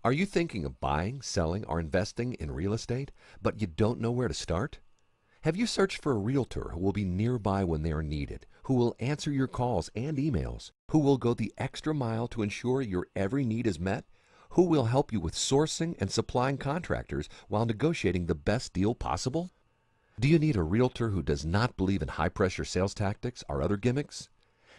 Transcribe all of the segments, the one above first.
Are you thinking of buying, selling, or investing in real estate, but you don't know where to start? Have you searched for a realtor who will be nearby when they are needed, who will answer your calls and emails, who will go the extra mile to ensure your every need is met, who will help you with sourcing and supplying contractors while negotiating the best deal possible? Do you need a realtor who does not believe in high-pressure sales tactics or other gimmicks?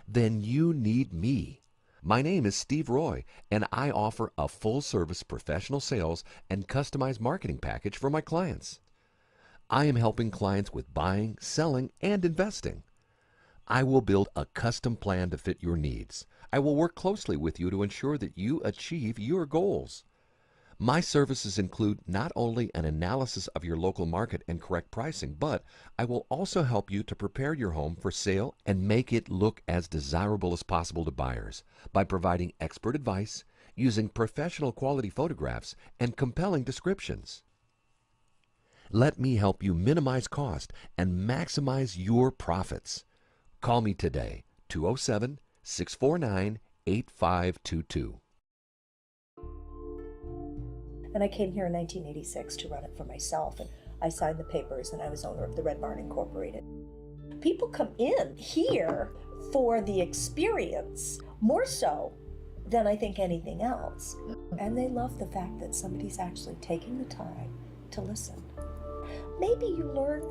Then you need me. My name is Steve Roy, and I offer a full-service professional sales and customized marketing package for my clients. I am helping clients with buying, selling, and investing. I will build a custom plan to fit your needs. I will work closely with you to ensure that you achieve your goals. My services include not only an analysis of your local market and correct pricing, but I will also help you to prepare your home for sale and make it look as desirable as possible to buyers by providing expert advice, using professional quality photographs, and compelling descriptions. Let me help you minimize cost and maximize your profits. Call me today, 207-649-8522. And I came here in 1986 to run it for myself, and I signed the papers, and I was owner of the Red Barn Incorporated. People come in here for the experience, more so than I think anything else. And they love the fact that somebody's actually taking the time to listen. Maybe you learn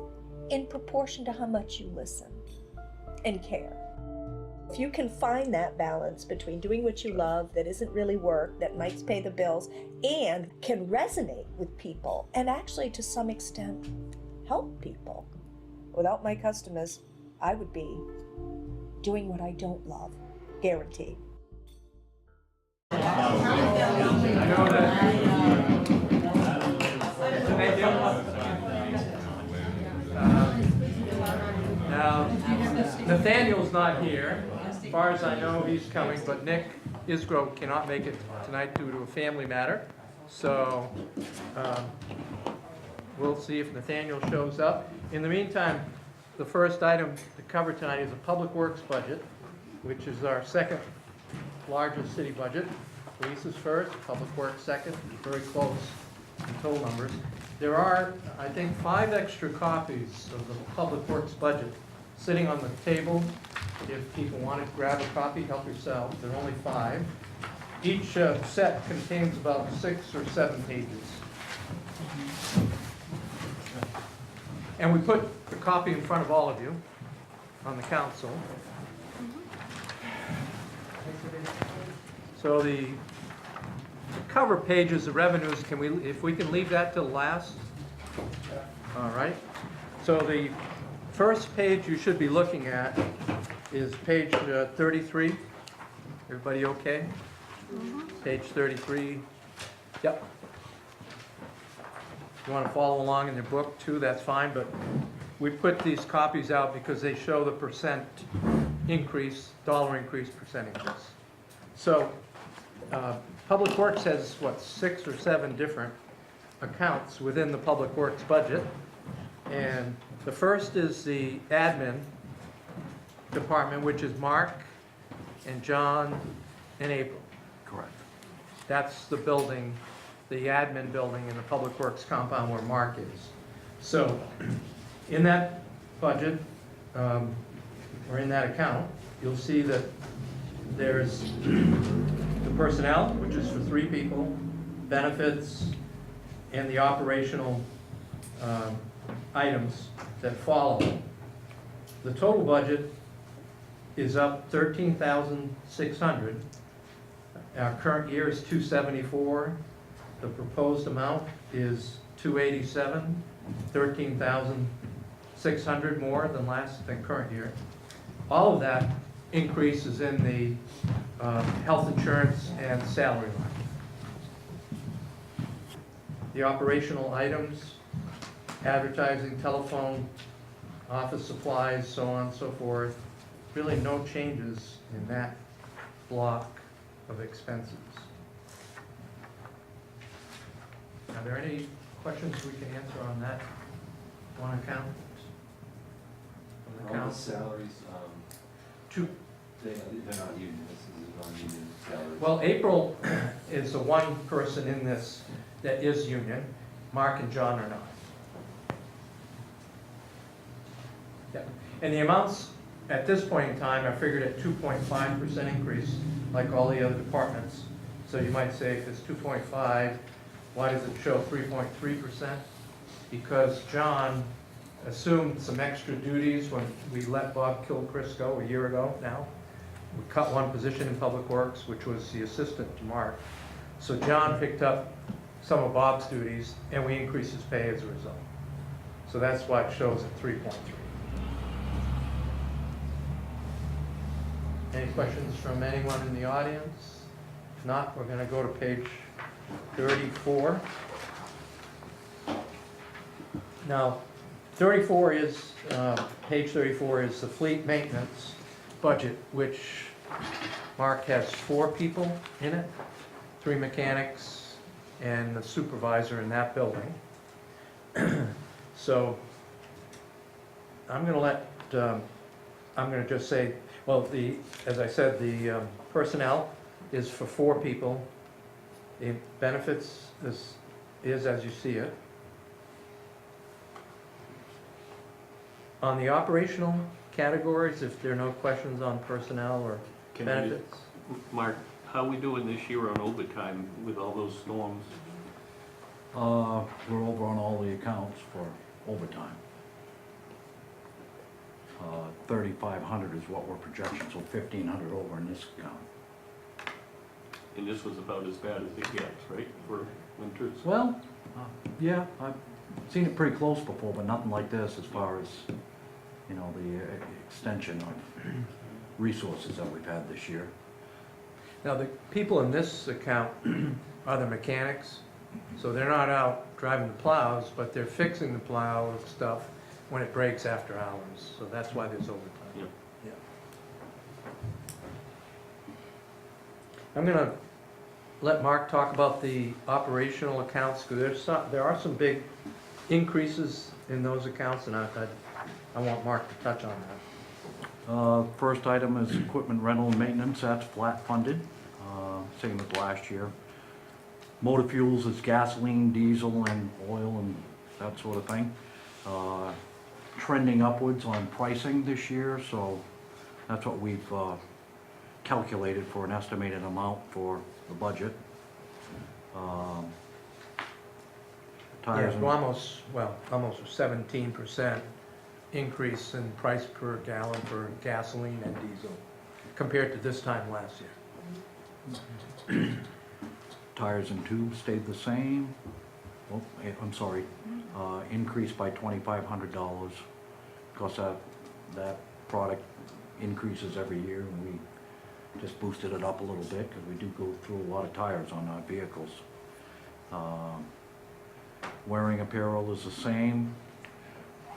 in proportion to how much you listen and care. If you can find that balance between doing what you love that isn't really work, that might pay the bills, and can resonate with people, and actually to some extent help people. Without my customers, I would be doing what I don't love, guaranteed. Now, Nathaniel's not here. As far as I know, he's coming, but Nick Isgrove cannot make it tonight due to a family matter. So we'll see if Nathaniel shows up. In the meantime, the first item to cover tonight is a public works budget, which is our second largest city budget. Police is first, public works second, very close in total numbers. There are, I think, 5 extra copies of the public works budget sitting on the table. If people want to grab a copy, help yourself. There are only 5. Each set contains about 6 or 7 pages. And we put the copy in front of all of you on the council. So the cover pages, the revenues, if we can leave that till last? All right. So the first page you should be looking at is page 33. Everybody okay? Page 33. Yep. If you want to follow along in your book too, that's fine, but we put these copies out because they show the percent increase, dollar increase, percent increase. So Public Works has, what, 6 or 7 different accounts within the Public Works budget. And the first is the admin department, which is Mark and John and April. Correct. That's the building, the admin building in the Public Works compound where Mark is. So in that budget, or in that account, you'll see that there's the personnel, which is for 3 people, benefits, and the operational items that follow. The total budget is up $13,600. Our current year is $274. The proposed amount is $287, $13,600 more than current year. All of that increase is in the health insurance and salary line. The operational items, advertising, telephone, office supplies, so on and so forth, really no changes in that block of expenses. Are there any questions we can answer on that one account? All the salaries, Two. they're not union, this is a non-union salary Well, April is the one person in this that is union. Mark and John are not. Yep. And the amounts at this point in time are figured at 2.5% increase, like all the other departments. So you might say, if it's 2.5, why does it show 3.3%? Because John assumed some extra duties when we let Bob Kilchrist go a year ago now. We cut one position in Public Works, which was the assistant to Mark. So John picked up some of Bob's duties, and we increased his pay as a result. So that's why it shows at 3.3. Any questions from anyone in the audience? If not, we're going to go to page 34. Now, 34 is, page 34 is the fleet maintenance budget, which Mark has 4 people in it, 3 mechanics and the supervisor in that building. So I'm going to let, I'm going to just say, well, as I said, the personnel is for 4 people. The benefits is as you see it. On the operational categories, if there are no questions on personnel or benefits? Mark, how are we doing this year on overtime with all those storms? We're over on all the accounts for overtime. 3,500 is what we're projecting, so 1,500 over in this account. And this was about as bad as it gets, right, for winters? Well, yeah, I've seen it pretty close before, but nothing like this as far as, you know, the extension of resources that we've had this year. Now, the people in this account are the mechanics, so they're not out driving the plows, but they're fixing the plow stuff when it breaks after hours, so that's why there's overtime. Yeah. Yeah. I'm gonna let Mark talk about the operational accounts, because there are some big increases in those accounts, and I want Mark to touch on that. First item is equipment rental and maintenance, that's flat funded, same as last year. Motor fuels is gasoline, diesel, and oil and that sort of thing. Trending upwards on pricing this year, so that's what we've calculated for an estimated amount for the budget. Tires and Almost 17% increase in price per gallon for gasoline and diesel compared to this time last year. tires and tubes stayed the same. Oh, I'm sorry, increased by $2,500 because that product increases every year, and we just boosted it up a little bit because we do go through a lot of tires on our vehicles. Wearing apparel is the same.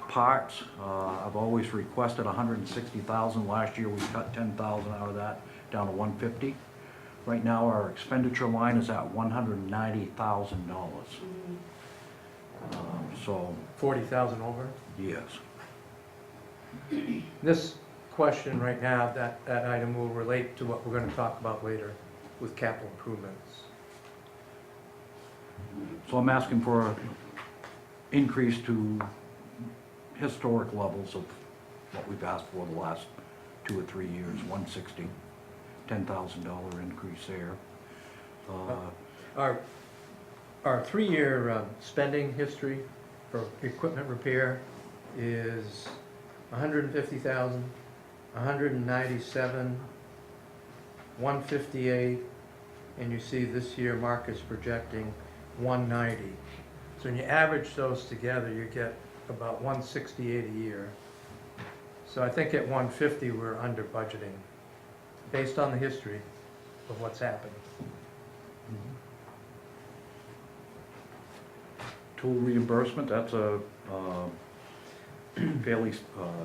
Parts, I've always requested 160,000. Last year we cut 10,000 out of that, down to 150. Right now our expenditure line is at $190,000. So 40,000 over. yes. This question right now, that item will relate to what we're going to talk about later with capital improvements. So I'm asking for an increase to historic levels of what we've asked for the last 2 or 3 years, 160, $10,000 increase there. Our 3-year spending history for equipment repair is 150,000, 197, 158, and you see this year Mark is projecting 190. So when you average those together, you get about 168 a year. So I think at 150 we're under budgeting based on the history of what's happened. Tool reimbursement, that's a fairly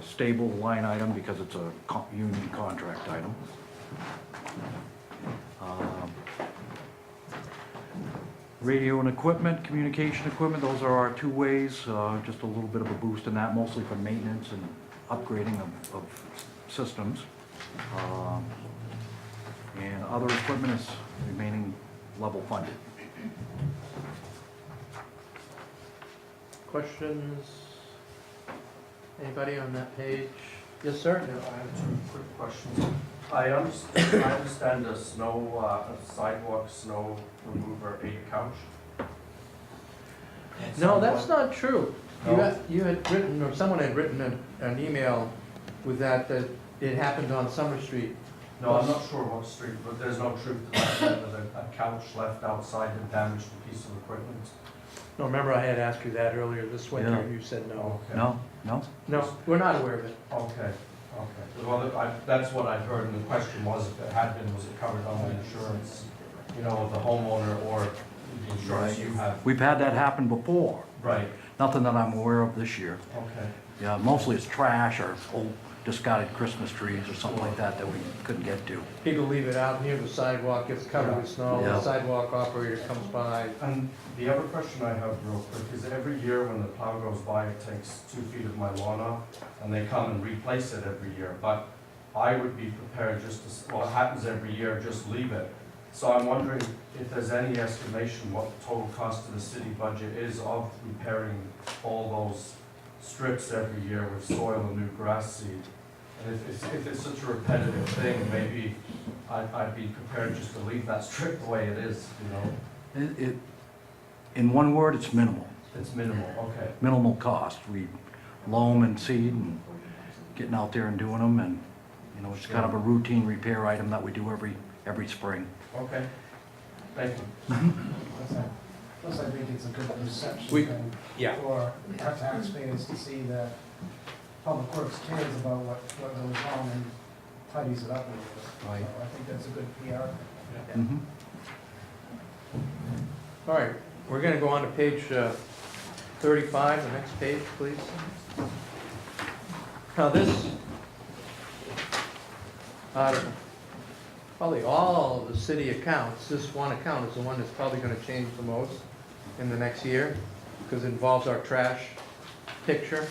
stable line item because it's a union contract item. Radio and equipment, communication equipment, those are our 2 ways, just a little bit of a boost in that, mostly for maintenance and upgrading of systems. And other equipment is remaining level funded. Questions? Anybody on that page? Yes, sir? Yeah, I have two quick questions. I understand a a sidewalk snow remover ate a couch. No, that's not true. No? You had written, or someone had written an email with that it happened on Summer Street. No, I'm not sure what street, but there's no truth to that. There was a couch left outside and damaged a piece of equipment. No, remember I had asked you that earlier this winter, Yeah. and you said no. Okay. No, no? No, we're not aware of it. Okay, Well, that's what I'd heard, and the question was, if it had been, was it covered on the insurance, you know, of the homeowner or the insurance you have? We've had that happen before. Right, Nothing that I'm aware of this year. okay. Yeah, mostly it's trash or old discarded Christmas trees or something like that that we couldn't get to. People leave it out near the sidewalk, gets covered with snow, Yeah. the sidewalk operator comes by. And the other question I have real quick is every year when the plow goes by, it takes 2 feet of my lawn off, and they come and replace it every year. But I would be prepared just to, well, it happens every year, just leave it. So I'm wondering if there's any estimation what the total cost of the city budget is of repairing all those strips every year with soil and new grass seed. And if it's such a repetitive thing, maybe I'd be prepared just to leave that strip the way it is, you know? In one word, it's minimal. It's minimal, okay. Minimal cost. We loam and seed and getting out there and doing them, and, you know, it's kind of a routine repair item that we do every spring. Okay, thank you. Plus, I think it's a good perception We- thing Yeah. for our taxpayers to see that Public Works cares about what goes on and tidies it up a little bit. Right. So I think that's a good PR. Mhm. All right, we're gonna go on to page 35, the next page, please. Now this, probably all of the city accounts, this one account is the one that's probably gonna change the most in the next year, because it involves our trash picture.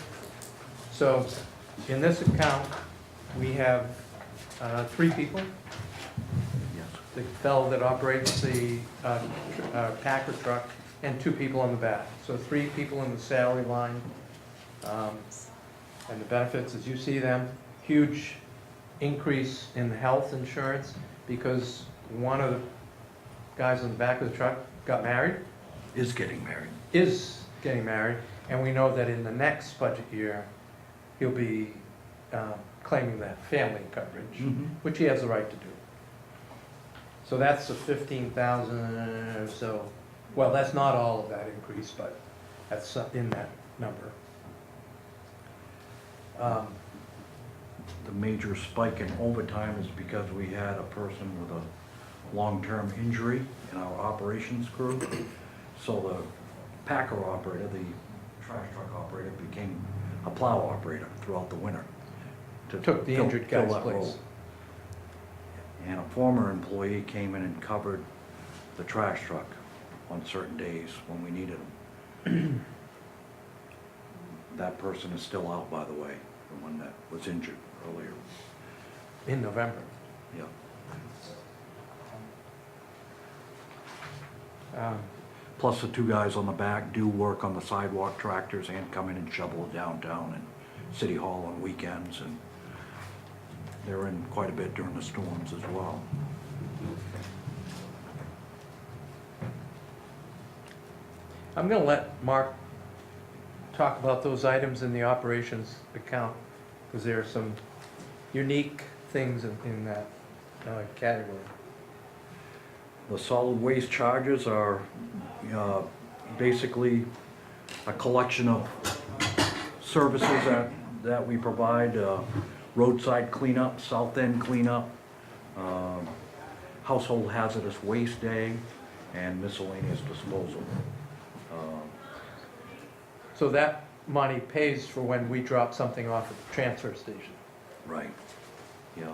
So, in this account, we have 3 people. Yes. The fellow that operates the Packer truck, and 2 people in the back. So 3 people in the salary line. And the benefits, as you see them, huge increase in the health insurance because one of the guys in the back of the truck got married, Is getting married. is getting married, and we know that in the next budget year, he'll be claiming that family coverage, Mhm. which he has the right to do. So that's the 15,000 or so. Well, that's not all of that increase, but that's in that number. The major spike in overtime is because we had a person with a long-term injury in our operations crew. So the Packer operator, the trash truck operator, became a plow operator throughout the winter. to Took the fill- injured fill guy's that place. role. And a former employee came in and covered the trash truck on certain days when we needed him. That person is still out, by the way, the one that was injured earlier. In November. Yeah. Plus, the 2 guys on the back do work on the sidewalk tractors and come in and shovel downtown and City Hall on weekends, and they're in quite a bit during the storms as well. I'm gonna let Mark talk about those items in the operations account, because there are some unique things in that category. The solid waste charges are basically a collection of services that we provide, roadside cleanup, south end cleanup, household hazardous waste day, and miscellaneous disposal. So that money pays for when we drop something off at the transfer station. Right, yeah.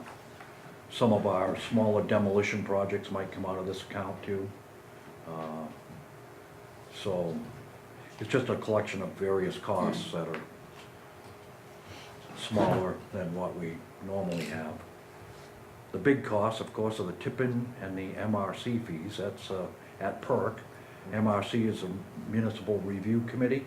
Some of our smaller demolition projects might come out of this account too. So it's just a collection of various costs that are smaller than what we normally have. The big costs, of course, are the tipping and the MRC fees. That's at PERC. MRC is a Municipal Review Committee.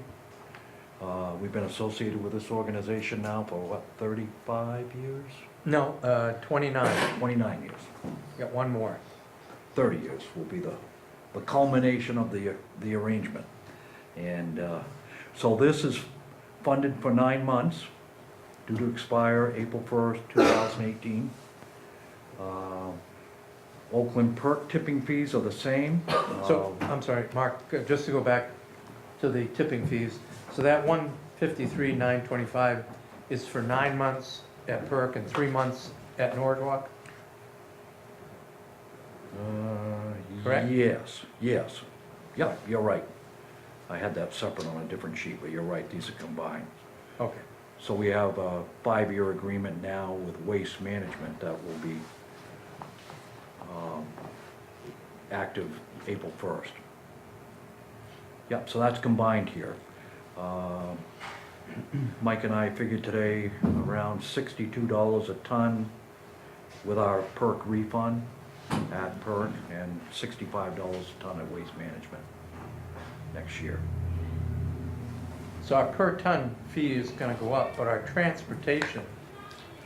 We've been associated with this organization now for, what, 35 years? No, 29. 29 years. Got one more. 30 years will be the culmination of the arrangement. And so this is funded for 9 months, due to expire April 1st, 2018. Oakland PERC tipping fees are the same. So, I'm sorry, Mark, just to go back to the tipping fees. So that 153,925 is for 9 months at PERC and 3 months at Norwalk? Correct? Yes, yes. Yeah, you're right. I had that separate on a different sheet, but you're right, these are combined. Okay. So we have a 5-year agreement now with Waste Management that will be active April 1st. Yep, so that's combined here. Mike and I figured today around $62 a ton with our PERC refund at PERC and $65 a ton at Waste Management next year. So our per ton fee is gonna go up, but our transportation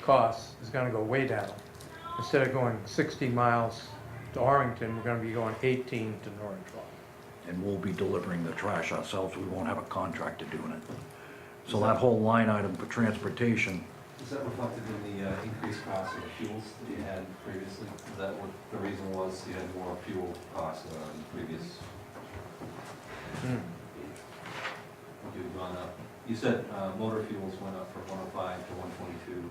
cost is gonna go way down. Instead of going 60 miles to Arlington, we're gonna be going 18 to Norwalk. And we'll be delivering the trash ourselves, we won't have a contractor doing it. So that whole line item for transportation, Is that reflected in the increased cost of the fuels that you had previously? Is that what the reason was, you had more fuel costs than previous? You've gone up. You said motor fuels went up from 105 to 122,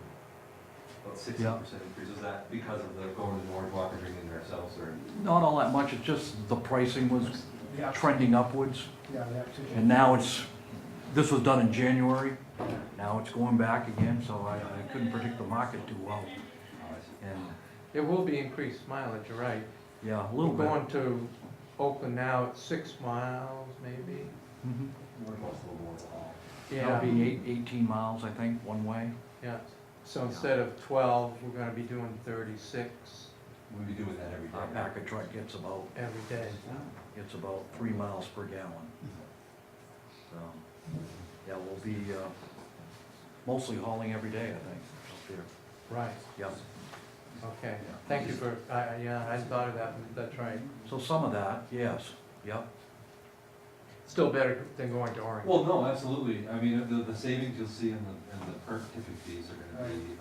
about 60% increase. Is that because of the going to Norwalk and drinking it ourselves, or? not all that much, it's just the pricing was Yeah. trending upwards. Yeah, the acquisition. And now this was done in January, now it's going back again, so I couldn't predict the market too well. And, It will be increased mileage, you're right. yeah, a little We're bit. going to Oakland now at 6 miles, maybe. Mhm. Norwalk's a little more of a haul. That'll be 18 miles, I think, one way. Yeah, so instead of 12, we're gonna be doing 36 We'll be doing that every day. Our packer truck gets about every day. 3 miles per gallon. So, yeah, we'll be mostly hauling every day, I think, up there. Right, Yep. okay. Thank you for, yeah, I hadn't thought of that, but that's right. So some of that, yes, yep. Still better than going to Orange. Well, no, absolutely. I mean, the savings you'll see in the PERC tipping fees are gonna be,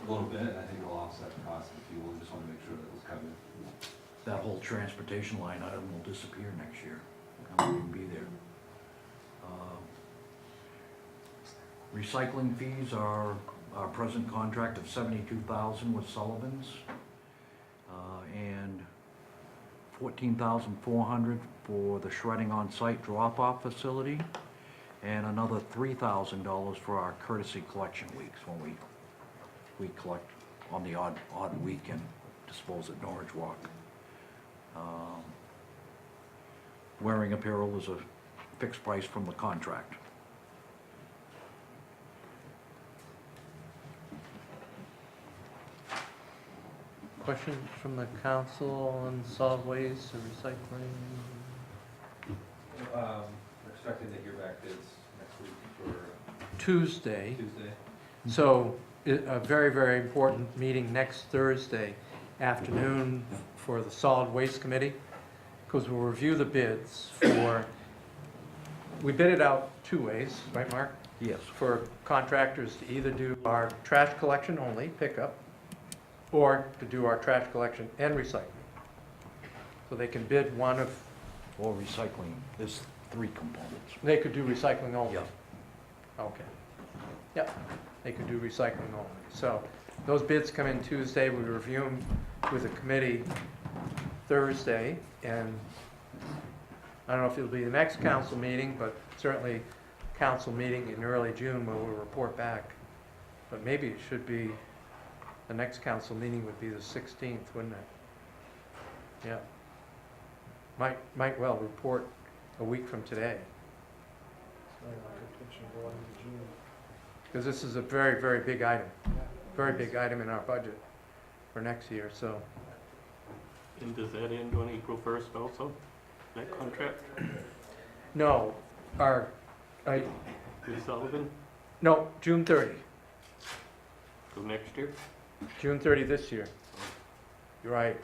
a little bit, and I think it'll offset the cost of fuel. We just wanna make sure that it's covered. That whole transportation line item will disappear next year. I won't even be there. Recycling fees are our present contract of $72,000 with Sullivan's, and $14,400 for the shredding on-site drop-off facility, and another $3,000 for our courtesy collection weeks when we collect on the odd week and dispose at Norwich Walk. Wearing apparel is a fixed price from the contract. Questions from the council on solid waste or recycling? We're expecting to hear back bids next week for Tuesday. Tuesday. So, a very, very important meeting next Thursday afternoon for the Solid Waste Committee, because we'll review the bids for, we bid it out 2 ways, right, Mark? Yes. For contractors to either do our trash collection only, pickup, or to do our trash collection and recycling. So they can bid one of, Or recycling, there's 3 components. they could do recycling only. Yep. Okay. Yep, they could do recycling only. So those bids come in Tuesday, we review them with the committee Thursday, and I don't know if it'll be the next council meeting, but certainly council meeting in early June where we'll report back. But maybe it should be, the next council meeting would be the 16th, wouldn't it? Yeah. Might well report a week from today. Because this is a very, very big item. very big item in our budget for next year, so. And does that end on April 1st also, that contract No, with Sullivan, no, June 30, so next year? June 30 this year. You're right.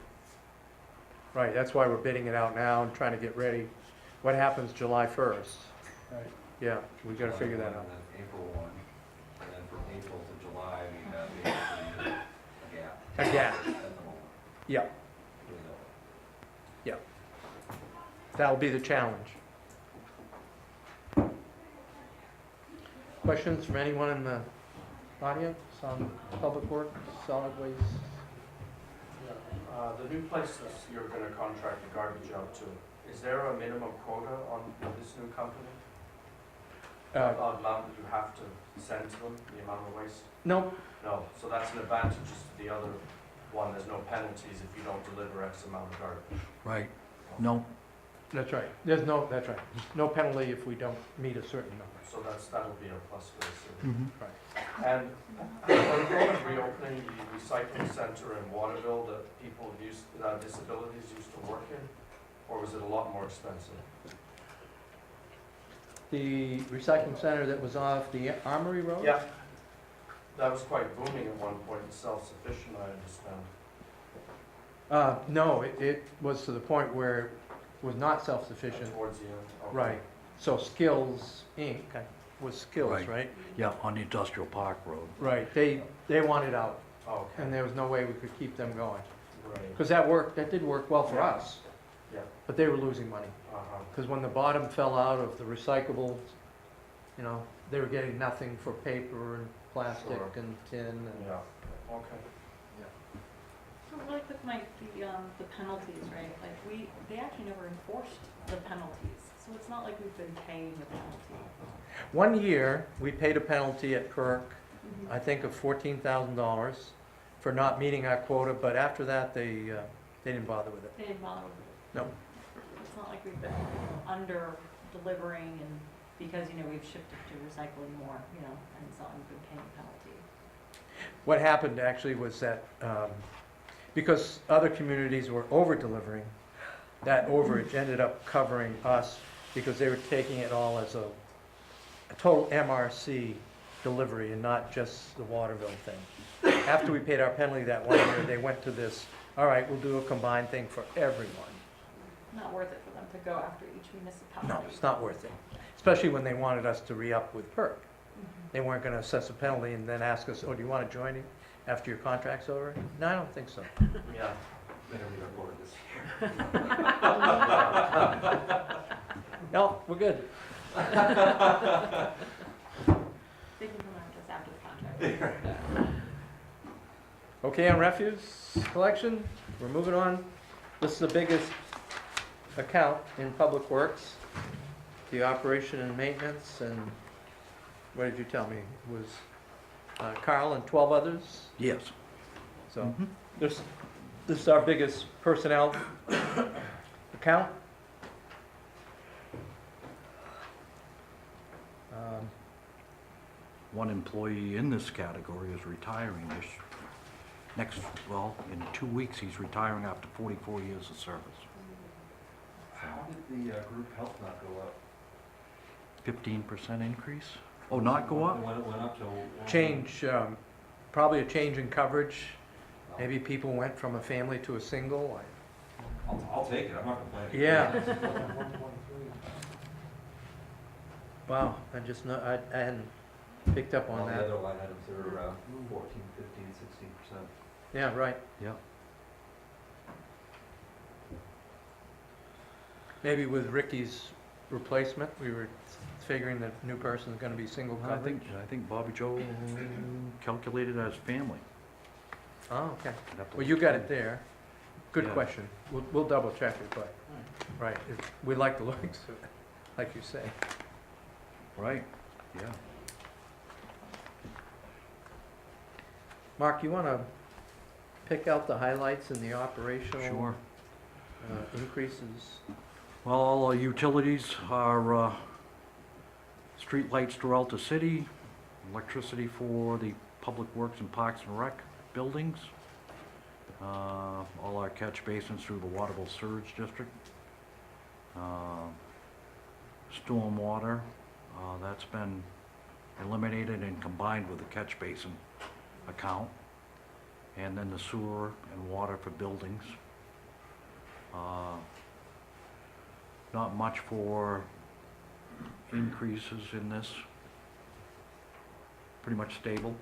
Right, that's why we're bidding it out now and trying to get ready. What happens July 1st? Right. Yeah, we gotta figure that out. And then April 1, and then from April to July, we have basically a gap A gap, at the moment. yeah, Really don't. yeah. That'll be the challenge. Questions from anyone in the audience on public works, solid waste? The new place that you're gonna contract the garbage out to, is there a minimum quota on this new company? Uh, The amount that you have to send to them, the amount of waste? No, No, so that's an advantage to the other one, there's no penalties if you don't deliver X amount of garbage. Right. No, that's right. That's right. No penalty if we don't meet a certain number. So that'll be a plus for the city. mhm. And are we going to reopening the recycling center in Waterville that people with disabilities used to work in? Or was it a lot more expensive? The recycling center that was off the Armory Road? Yeah. That was quite booming at one point, and self-sufficient, I understand. No, it was to the point where it was not self-sufficient. Towards the end. Okay. Right. So Skills Inc. was Skills, Right. right? Yeah, on the Industrial Park Road. Right. They wanted out, Okay, and there was no way we could keep them going. right, Because that did work well for us, yeah, but they were losing money. uh-huh, Because when the bottom fell out of the recyclables, they were getting nothing for paper and plastic Sure. and tin and. yeah, okay. So really quick, Mike, the penalties, right? Like they actually never enforced the penalties. So it's not like we've been paying the penalty. One year, we paid a penalty at Perk, Mm-hmm. I think of $14,000 for not meeting our quota, but after that, they didn't bother with it. They didn't bother with it. No. It's not like we've been under delivering and because, we've shifted to recycling more, and it's not like we've been paying a penalty. What happened actually was that because other communities were over-delivering, that overage ended up covering us because they were taking it all as a total MRC delivery and not just the Waterville thing. After we paid our penalty that one year, they went to this, all right, we'll do a combined thing for everyone. Not worth it for them to go after each municipality. No, it's not worth it, especially when they wanted us to re-up with PERC. Mhm. They weren't going to assess a penalty and then ask us, oh, do you want to join it after your contract's over? No, I don't think so. Yeah, Better meet our board this year. No, we're good. They can come after us after the contract. Okay, on refuse collection, we're moving on. This is the biggest account in Public Works, the operation and maintenance, and what did you tell me? It was Carl and 12 others? Yes. So Mhm. this is our biggest personnel account. One employee in this category is retiring in 2 weeks, he's retiring after 44 years of service. How did the group health not go up? 15% increase? Oh, not go up? When it went up to. Change, probably a change in coverage. Maybe people went from a family to a single. I'll take it, I'm not complaining. Yeah. 123. Wow, I hadn't picked up All on the that. other line items are around 14, 15, 16%. Yeah, right. Yeah. Maybe with Ricky's replacement, we were figuring that new person's gonna be single I coverage. think Bobby Joe calculated as family. Oh, okay. I'd have to Well, you look got at it there. Good Yeah. question. We'll double check it, but, right, we like the looks of it, like you say. Right, yeah. Mark, you wanna pick out the highlights in the operational? Sure. Increases? Well, all our utilities are street lights throughout the city, electricity for the Public Works and Parks and Rec buildings. All our catch basins through the Waterville Surge District. Stormwater, that's been eliminated and combined with the catch basin account. And then the sewer and water for buildings. Not much for increases in this. Pretty much stable.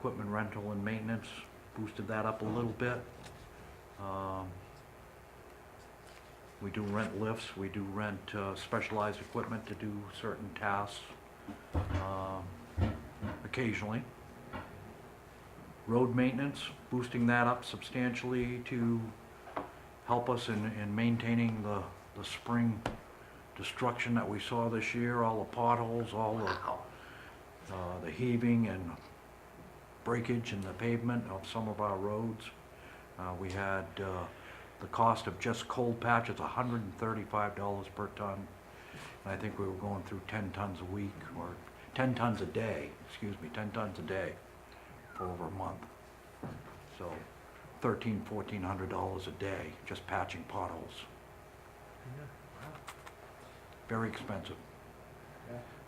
Equipment rental and maintenance, boosted that up a little bit. We do rent lifts, we do rent specialized equipment to do certain tasks occasionally. Road maintenance, boosting that up substantially to help us in maintaining the spring destruction that we saw this year, all the potholes, all the heaving and breakage in the pavement of some of our roads. We had the cost of just cold patches, $135 per ton. And I think we were going through 10 tons a week, or 10 tons a day, 10 tons a day for over a month. So $1,400 a day, just patching potholes. Very expensive.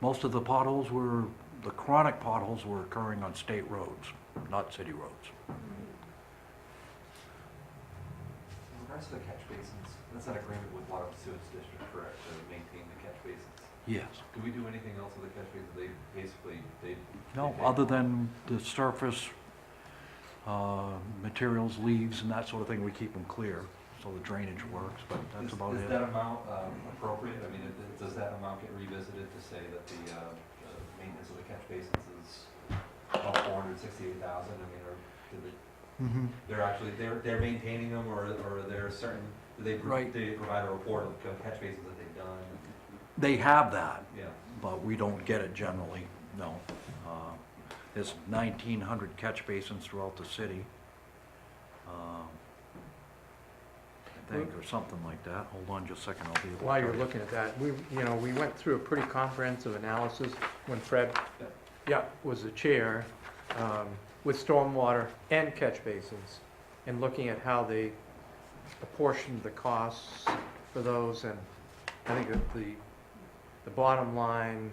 Most of the potholes were, the chronic potholes were occurring on state roads, not city roads. In regards to the catch basins, that's an agreement with Waterville Sewage District, correct, to maintain the catch basins? Yes. Do we do anything else with the catch basins? They basically, No, they other than the surface materials, leaves, and that sort of thing, we keep them clear, so the drainage works, but that's about Is it. that amount appropriate? I mean, does that amount get revisited to say that the maintenance of the catch basins is about $468,000? I mean, or do they, they're actually, they're maintaining them, or are there certain, do they, Right. do they provide a report of the catch basins that they've done? They have that, Yeah. but we don't get it generally, no. There's 1,900 catch basins throughout the city. I think, or something like that. Hold on just a second, I'll be able to While tell you're you. looking at that, we went through a pretty comprehensive analysis when Fred, was the chair, with stormwater and catch basins, and looking at how they apportioned the costs for those, and I think that the bottom line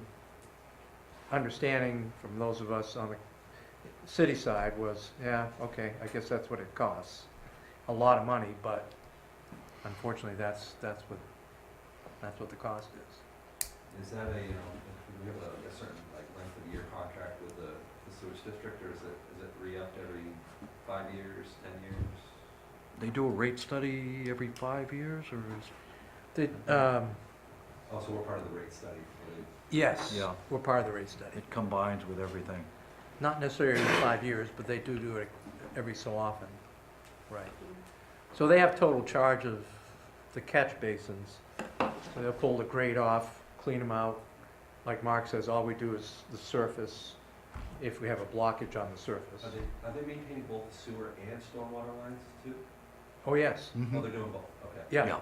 understanding from those of us on the city side was, yeah, okay, I guess that's what it costs. A lot of money, but unfortunately, that's what the cost is. Is that a, do we have a certain like length of year contract with the sewage district, or is it re-upped every 5 years, 10 years? They do a rate study every 5 years, or is? Did, Oh, so we're part of the rate study. yes, Yeah. we're part of the rate study. It combines with everything. Not necessarily every 5 years, but they do it every so often. Right. So they have total charge of the catch basins. So they'll pull the grate off, clean them out. Like Mark says, all we do is the surface, if we have a blockage on the surface. Are they maintaining both sewer and stormwater lines too? Oh, yes. Oh, they're doing both, okay. Yeah.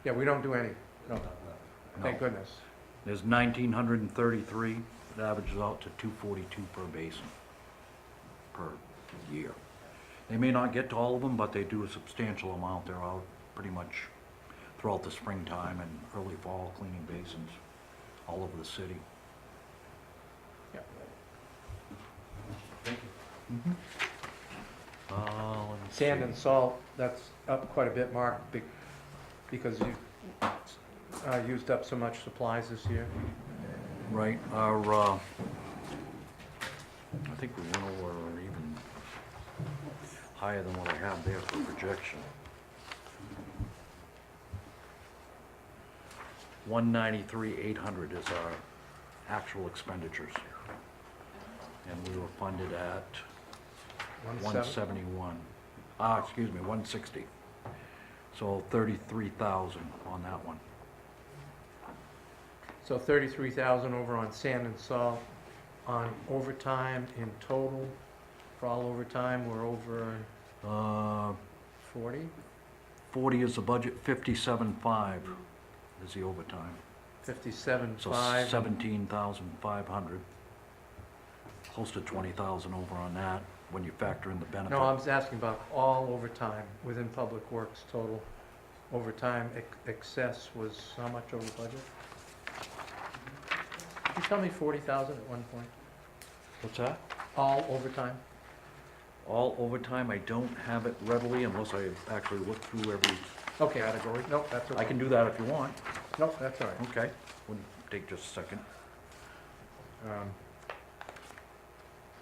Yeah, we don't do any. No, No. thank goodness. There's 1,933, it averages out to 242 per basin per year. They may not get to all of them, but they do a substantial amount. They're out pretty much throughout the springtime and early fall cleaning basins all over the city. Yeah. Thank you. Let me Sand see. and salt, that's up quite a bit, Mark, because you used up so much supplies this year. Right, our, I think we went over even higher than what I have there for projection. 193,800 is our actual expenditures. And we were funded at 171. 160. So 33,000 on that one. So 33,000 over on sand and salt. On overtime in total, for all overtime, we're over Uh, 40? 40 is the budget, 57.5 is the overtime. 57.5. So 17,500. Close to 20,000 over on that, when you factor in the benefit. No, I was asking about all overtime within Public Works total. Overtime excess was how much over budget? Did you tell me 40,000 at one point? What's that? All overtime? All overtime, I don't have it readily unless I actually look through every Okay. category. Nope, that's okay. I can do that if you want. Nope, that's all right. Okay, wouldn't take just a second.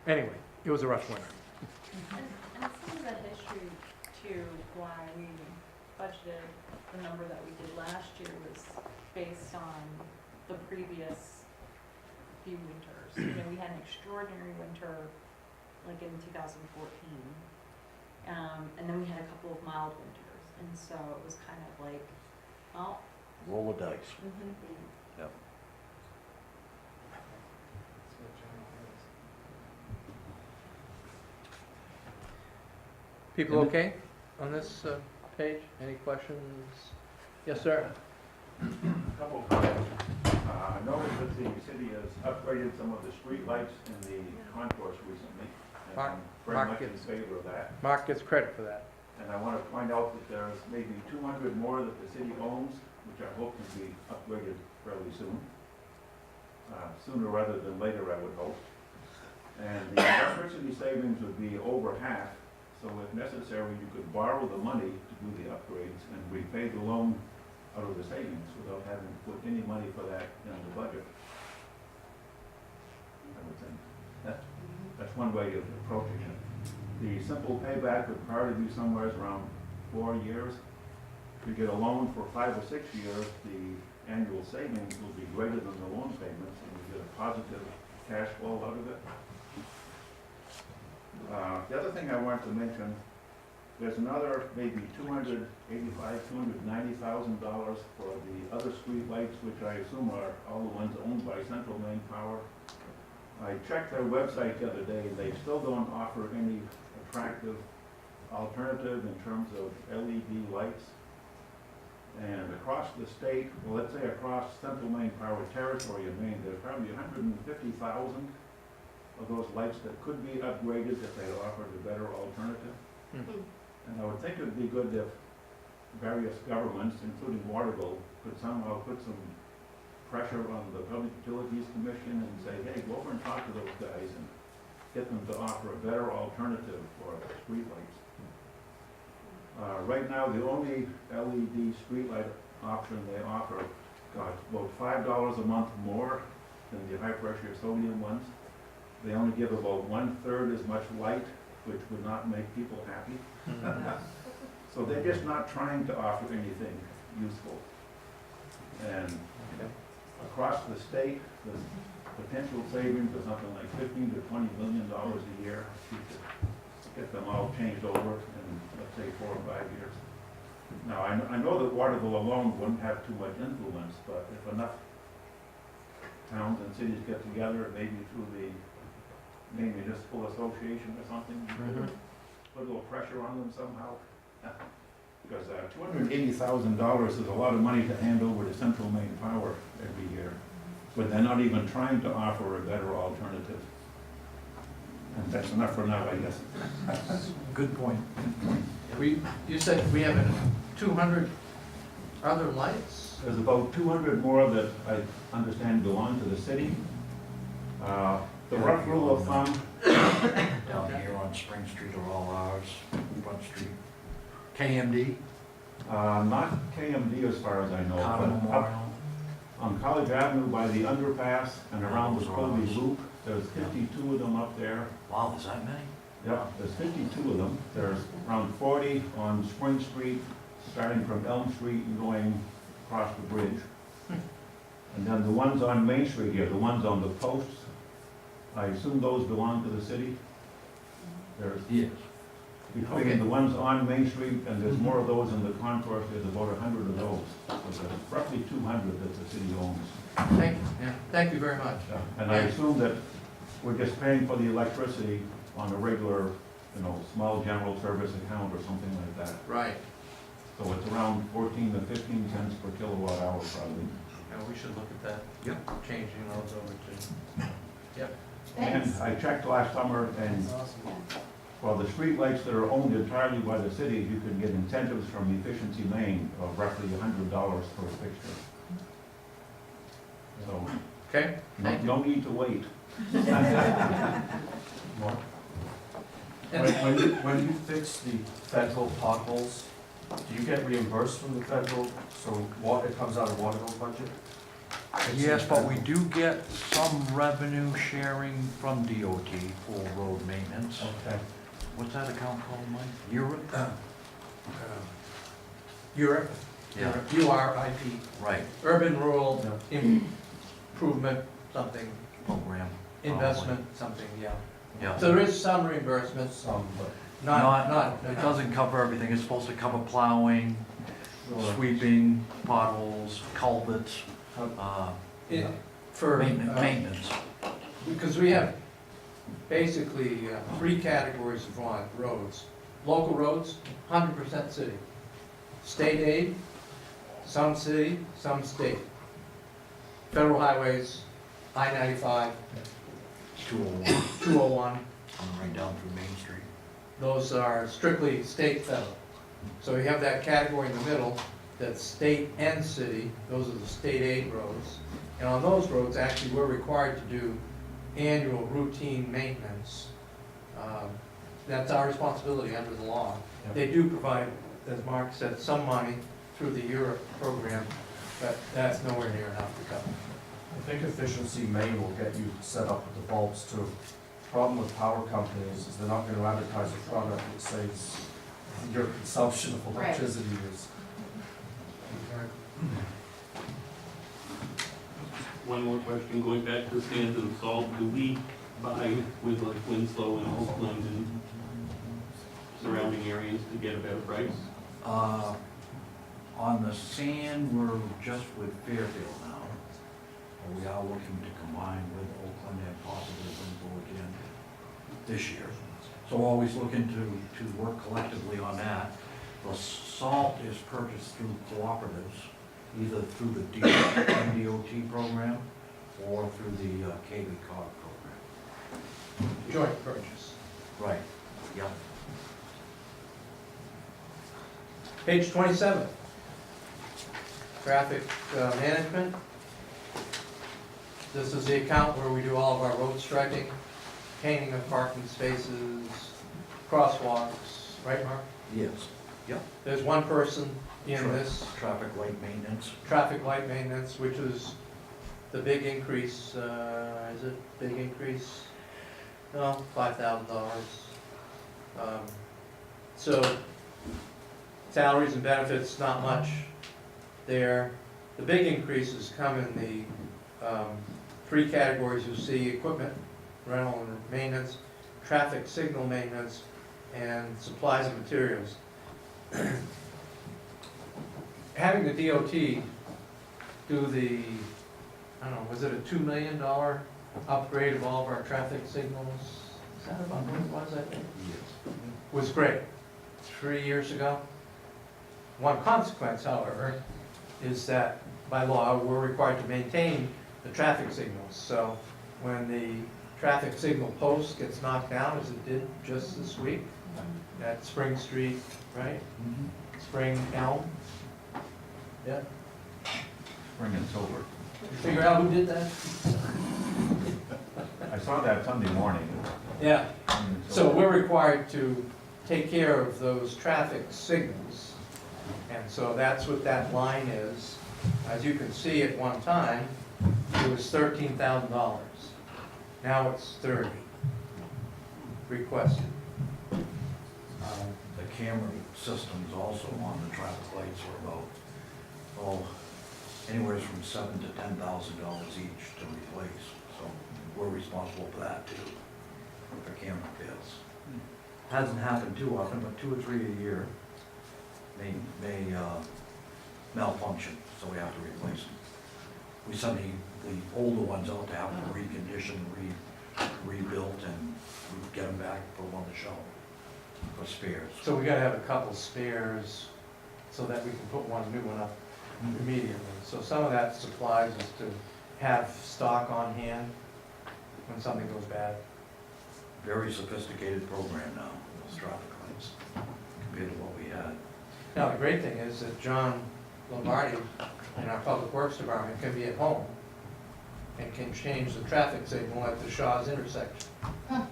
Anyway, it was a rough winter. And some of the history too, why we budgeted the number that we did last year was based on the previous few winters. You know, we had an extraordinary winter, like in 2014. And then we had a couple of mild winters. And so it was kind of like, well. Roll the dice. Yep. People okay on this page? Any questions? Yes, sir. Couple of comments. I noticed that the city has upgraded some of the street lights in the concourse recently. And Mark- I'm very Mark much in gets- favor of that. Mark gets credit for that. And I want to point out that there's maybe 200 more that the city owns, which I hope can be upgraded fairly soon. Sooner rather than later, I would hope. And the electricity savings would be over half, so if necessary, you could borrow the money to do the upgrades and repay the loan out of the savings without having to put any money for that in the budget. I would think. That's one way of approaching it. The simple payback would probably be somewhere around 4 years. If you get a loan for 5 or 6 years, the annual savings will be greater than the loan payments, and you get a positive cash flow out of it. The other thing I want to mention, there's another maybe $285,000, $290,000 for the other street lights, which I assume are all the ones owned by Central Maine Power. I checked their website the other day, and they still don't offer any attractive alternative in terms of LED lights. And across the state, well, let's say across Central Maine Power territory in Maine, there's probably 150,000 of those lights that could be upgraded if they offered a better alternative. And I would think it would be good if various governments, including Waterville, could somehow put some pressure on the Public Utilities Commission and say, hey, go over and talk to those guys and get them to offer a better alternative for streetlights. Right now, the only LED streetlight option they offer costs about $5 a month more than the high-pressure sodium ones. They only give about 1/3 as much light, which would not make people happy. So they're just not trying to offer anything useful. And across the state, the potential savings are something like $15 to $20 million a year if you could get them all changed over in, let's say, 4 or 5 years. Now, I know that Waterville alone wouldn't have too much influence, but if enough towns and cities get together, maybe through the Maine Municipal Association or something, put a little pressure on them somehow. Because $280,000 is a lot of money to hand over to Central Maine Power every year, but they're not even trying to offer a better alternative. And that's enough for now, I guess. Good point. You said we have 200 other lights? There's about 200 more that I understand belong to the city. The rough rule of thumb, Down here on Spring Street are all ours, Front Street. KMD, not KMD as far as I know, Common but up Memorial. on College Avenue by the underpass and around the Those are Colby ours. Loop, there's 52 of them up there. Wow, there's that many? Yep, there's 52 of them. There's around 40 on Spring Street, starting from Elm Street and going across the bridge. And then the ones on Main Street here, the ones on the posts, I assume those belong to the city? There's, Yes. between the ones on Main Street, and there's more of those in the concourse, there's about 100 of those. So there's roughly 200 that the city owns. Thank you very much. And I assume that we're just paying for the electricity on a regular, small general service account or something like that. Right. So it's around 14 to 15 cents per kilowatt hour probably. you know, we should look at that. Yep. Changing those over to, yep. And Thanks. I checked last summer, and That's awesome. for the streetlights that are owned entirely by the city, you can get incentives from Efficiency Maine of roughly $100 per fixture. So, Okay, thank you. no need to wait. Mark? And- When you fix the federal potholes, do you get reimbursed from the federal, so what, it comes out of Waterville budget? Yes, but we do get some revenue sharing from DOT for road maintenance. Okay. What's that account called, Mike? Europe? Europe, Yeah. URIP, Right, Urban Rural Improvement, something, program. investment, something, yeah. Yeah. So there is some reimbursement, Some, but not. It doesn't cover everything, it's supposed to cover plowing, sweeping, potholes, culverts, It- For, maintenance. because we have basically three categories of roads. Local roads, 100% city. State aid, some city, some state. Federal highways, I-95, 201, 201, right down through Main Street. those are strictly state federal. So you have that category in the middle, that's state and city, those are the state aid roads. And on those roads, actually, we're required to do annual routine maintenance. That's our responsibility under the law. They do provide, as Mark said, some money through the Europe program, but that's nowhere near enough to cover. I think Efficiency Maine will get you set up with the bulbs too. Problem with power companies is they're not gonna advertise a product that says your consumption of Right. electricity is. One more question, going back to sand and salt, do we buy with like Winslow and Oakland and surrounding areas to get a better price? On the sand, we're just with Fairfield now. We are looking to combine with Oakland and possibly Winslow again this year. So we're always looking to work collectively on that. The salt is purchased through cooperatives, either through the DOT program or through the KB cog program. Joint purchase. Right, yep. Page 27. Traffic management. This is the account where we do all of our road striping, painting of parking spaces, crosswalks, right, Mark? Yes. Yep. There's one person in Sure. this, Traffic light maintenance. traffic light maintenance, which is the big increase, is it big increase? No, $5,000. So salaries and benefits, not much there. The big increases come in the three categories you see: equipment, rental and maintenance, traffic signal maintenance, and supplies and materials. Having the DOT do the, I don't know, was it a $2 million upgrade of all of our traffic signals? Is that about what it was, I think? Yes. Was great, 3 years ago. One consequence, however, is that by law, we're required to maintain the traffic signals. So when the traffic signal post gets knocked down, as it did just this week, at Spring Street, right? Spring Elm. Yeah, Spring and silver. you figure out who did that? I saw that Sunday morning. Yeah, Spring and so silver. we're required to take care of those traffic signals. And so that's what that line is. As you can see, at one time, it was $13,000. Now it's 30 requested. The camera systems also on the traffic lights are about, anywhere from $7,000 to $10,000 each to replace. So we're responsible for that too, for camera fails. Hasn't happened too often, but 2 or 3 a year may malfunction, so we have to replace them. We send the older ones out to have them reconditioned, rebuilt, and we get them back, put them on the shelf for spares. So we gotta have a couple spares so that we can put one new one up. immediately. So some of that supplies is to have stock on hand when something goes bad. Very sophisticated program now, those traffic lights, compared to what we had. Now, the great thing is that John Lombardi in our Public Works Department can be at home and can change the traffic signal at the Shaw's intersection On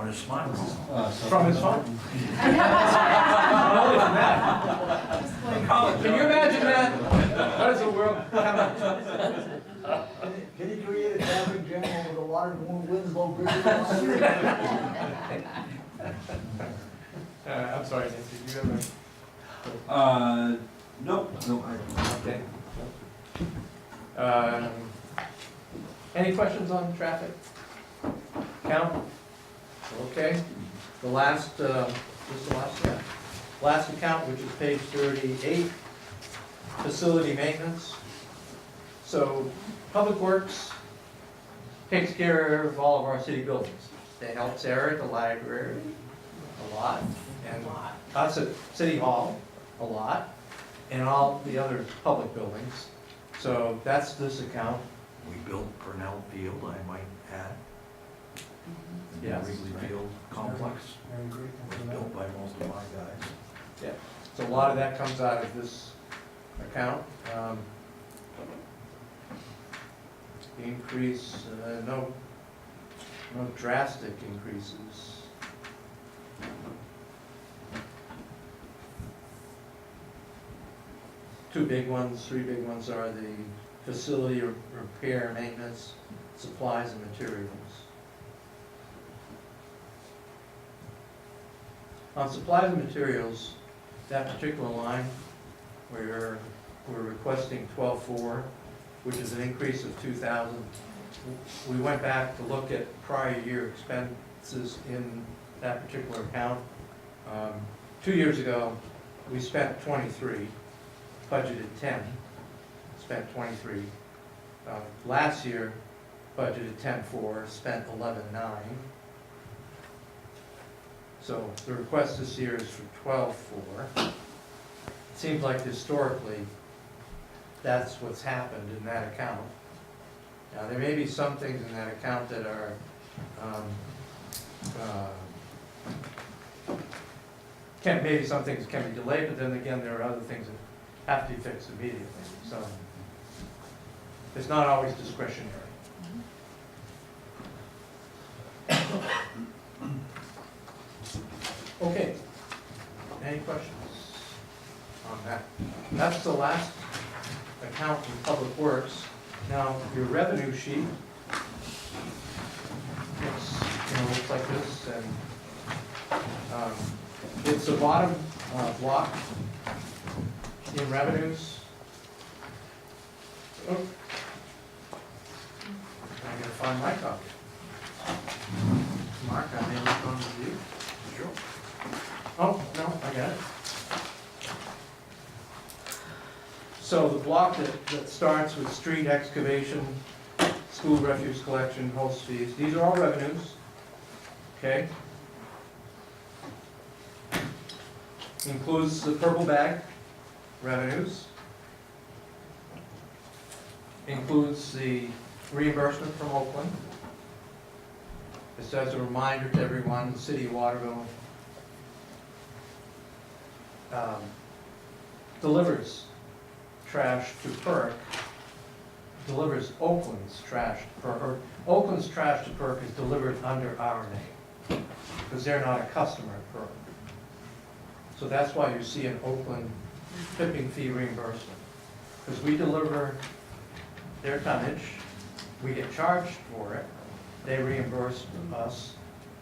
his smartphone. from his phone. Not only from that. Can you imagine that? What is the world coming? Can you create a traffic jam over the Winslow Bridge? I'm sorry, Nancy, do you have Nope, Okay. Any questions on traffic count? Okay. The last, this is the last, yeah. Last account, which is page 38, facility maintenance. So, Public Works takes care of all of our city buildings. They help Sarah at the library a lot, and us at City Hall a lot, and all the other public buildings. So that's this account. We built Purnell Field, I might add. The Yes. Wrigley Field complex Very grateful was for that. built by most of my guys. Yeah. So a lot of that comes out of this account. Increase, no drastic increases. Two big ones, three big ones are the facility repair, maintenance, supplies and materials. On supplies and materials, that particular line, we're requesting 12.4, which is an increase of 2,000. We went back to look at prior year expenses in that particular account. 2 years ago, we spent 23, budgeted 10, spent 23. Last year, budgeted 10.4, spent 11.9. So the request this year is for 12.4. It seems like historically, that's what's happened in that account. Now, there may be some things in that account that are maybe some things can be delayed, but then again, there are other things that have to be fixed immediately. So it's not always discretionary. Okay, any questions on that? That's the last account in Public Works. Now, your revenue sheet looks like this, and it's the bottom block in revenues. Oh. I gotta find my copy. Mark, I may look on with you. Sure. Oh, no, I got it. So the block that starts with street excavation, school refuse collection, host fees, these are all revenues, okay? Includes the purple bag revenues. Includes the reimbursement from Oakland. Just as a reminder to everyone, the city of Waterville delivers trash to PERC, delivers Oakland's trash to PERC, or Oakland's trash to PERC is delivered under our name, because they're not a customer at PERC. So that's why you see an Oakland tipping fee reimbursement, because we deliver their tonnage, we get charged for it, they reimburse us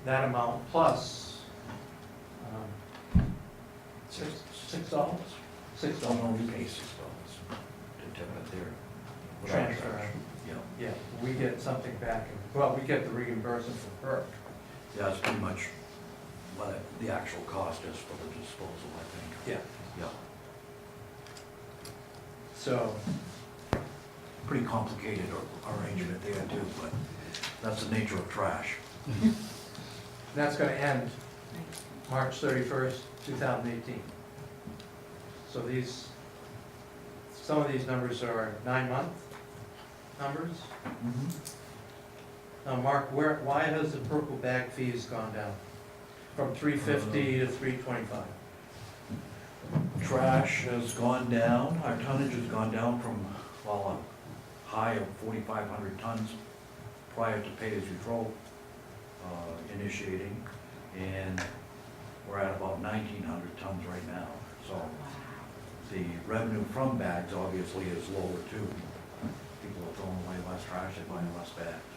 that amount plus $6. $6. No, we pay $6 to tip it there. Without Transfer. charge. Yeah, Yeah, we get something back, well, we get the reimbursement from PERC. yeah, it's pretty much what the actual cost is for the disposal, I think. Yeah. Yeah, So, pretty complicated arrangement there too, but that's the nature of trash. that's gonna end March 31st, 2018. So these some of these numbers are 9-month numbers. Now, Mark, why has the purple bag fees gone down from $3.50 to $3.25? Trash has gone down, our tonnage has gone down from, well, a high of 4,500 tons prior to pay-as-you-throw initiating, and we're at about 1,900 tons right now. So the revenue from bags obviously is lower too. People are throwing away less trash, they're buying less bags.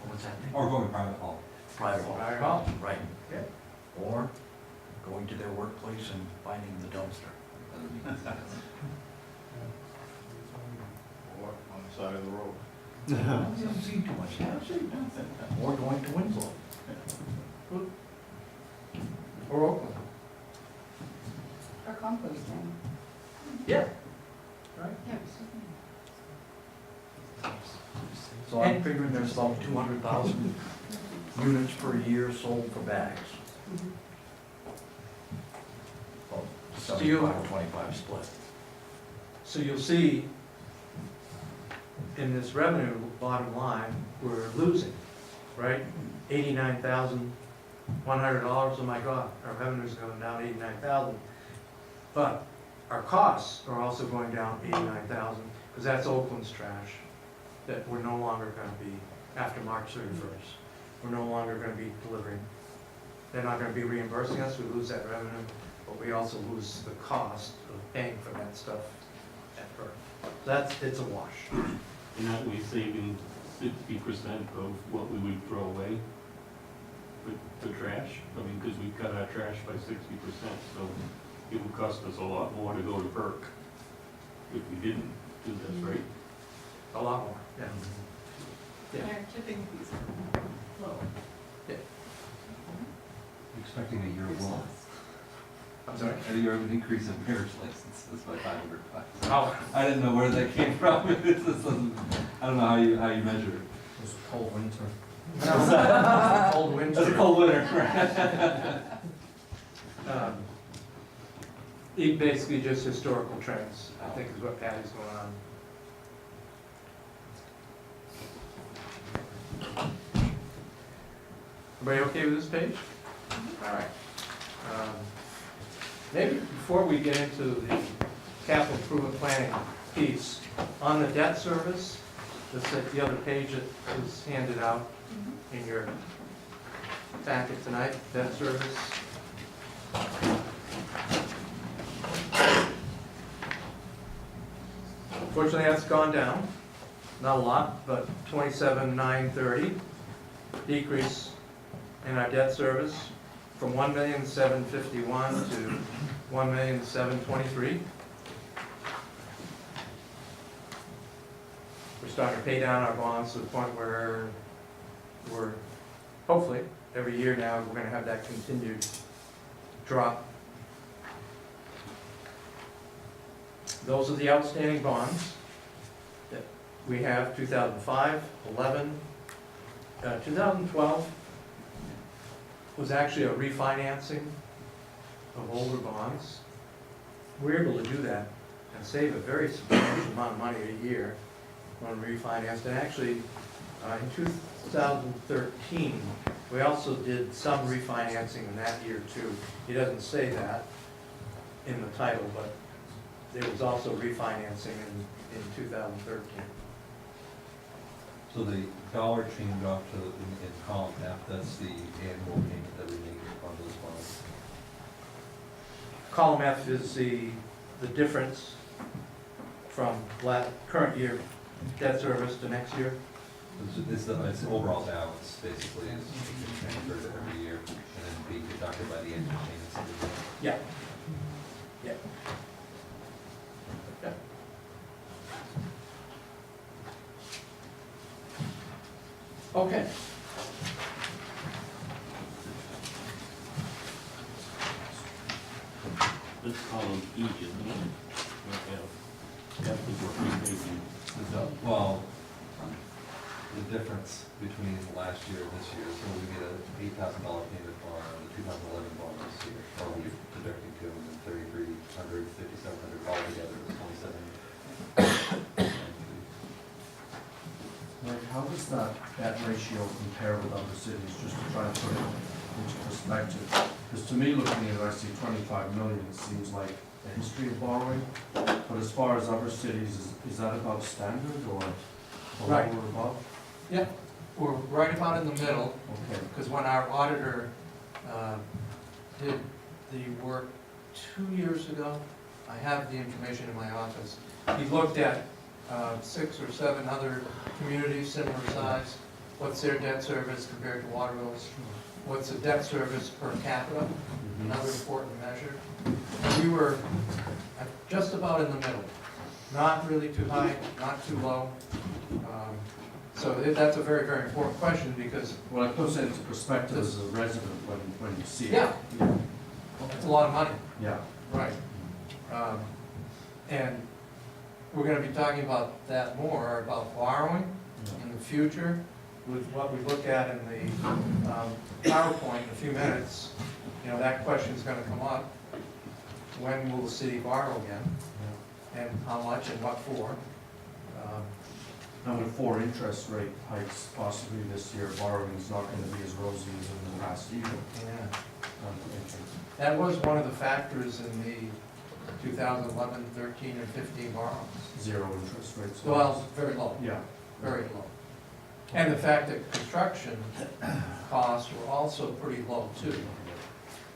What's that? Or going private haul. Private haul. Private haul. Right. Yeah. Or going to their workplace and finding the dumpster. Or on the side of the road. Doesn't seem too much, or going to Winslow. Or Oakland? Or composting. Yeah. Right. Yeah. So I'm figuring there's about 200,000 units per year sold for bags. Well, So you- 75-25 split. So you'll see in this revenue bottom line, we're losing, right? $89,100, oh my God, our revenue's going down 89,000. But our costs are also going down 89,000, because that's Oakland's trash that we're no longer gonna be, after March 31st, we're no longer gonna be delivering. They're not gonna be reimbursing us, we lose that revenue, but we also lose the cost of paying for that stuff at first. So it's a wash. And that way saving 60% of what we would throw away for trash. I mean, because we cut our trash by 60%, so it would cost us a lot more to go to Burke if we didn't do this, right? A lot more, yeah. Yeah. Our tipping fees are low. Expecting a year of loss. I'm sorry? A year of an increase in marriage licenses by 500 bucks. Oh, I didn't know where that came from. This doesn't, I don't know how you measure it. It was a cold winter. cold winter. That's a cold winter. Basically just historical trends, I think is what Patty's going on. Everybody okay with this page? All right. Maybe before we get into the capital improvement planning piece, on the debt service, that's at the other page that was handed out in your packet tonight, debt service. Fortunately, that's gone down, not a lot, but 27,930 decrease in our debt service from 1,751,000 to 1,723,000. We're starting to pay down our bonds to the point where we're, hopefully, every year now, we're gonna have that continued drop. Those are the outstanding bonds that we have, 2005, 11, 2012 was actually a refinancing of older bonds. We're able to do that and save a very substantial amount of money a year when refinanced. And actually, in 2013, we also did some refinancing in that year too. He doesn't say that in the title, but there was also refinancing in 2013. So the dollar change off to in column F, that's the annual payment that we make on those bonds. Column F is the difference from current year debt service to next year. It's the overall balance, basically, is transferred every year, and then being deducted by the annual payments every year. Yeah. Yeah. Yeah. Okay. This column E, isn't it? F is what we're making. Well, the difference between last year and this year. So we made a $8,000 payment on the 2011 bond this year, or we're projecting to, and then 3,300, 5,700 altogether, is 27. Like, how does that ratio compare with other cities, just to try and put it into perspective? Because to me, looking at it, I see 25 million, it seems like a history of borrowing. But as far as other cities, is that about standard or below Right. or above? Yeah, we're right about in the middle, Okay, because when our auditor did the work 2 years ago, I have the information in my office. He looked at 6 or 7 other communities similar size. What's their debt service compared to Waterville's? What's the debt service per capita? Another important measure. And we were just about in the middle. Not really too high, not too low. So that's a very, very important question because, well, it puts it into perspective as a resident when you see it. yeah, it's a lot of money. Yeah. Right. And we're gonna be talking about that more, about borrowing in the future, with what we look at in the PowerPoint in a few minutes. You know, that question's gonna come up. When will the city borrow again? And how much and what for? And with 4 interest rate hikes possibly this year, borrowing is not going to be as rosy as in the past year. Yeah. I'm thinking. That was one of the factors in the 2011, 13, and 15 borrowings. 0 interest rates. Well, very low. Yeah. Very low. And the fact that construction costs were also pretty low too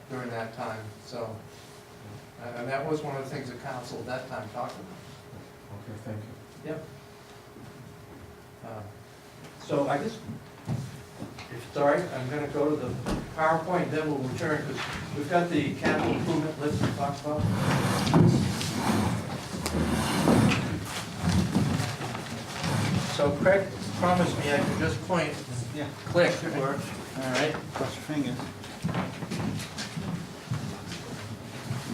during that time, so. And that was one of the things the council at that time talked about. Okay, thank you. Yep. So I just, if it's all right, I'm gonna go to the PowerPoint, then we'll return, because we've got the capital improvement list to talk about. So Craig promised me I could just point, Yeah. click, or, all right? Cross your fingers.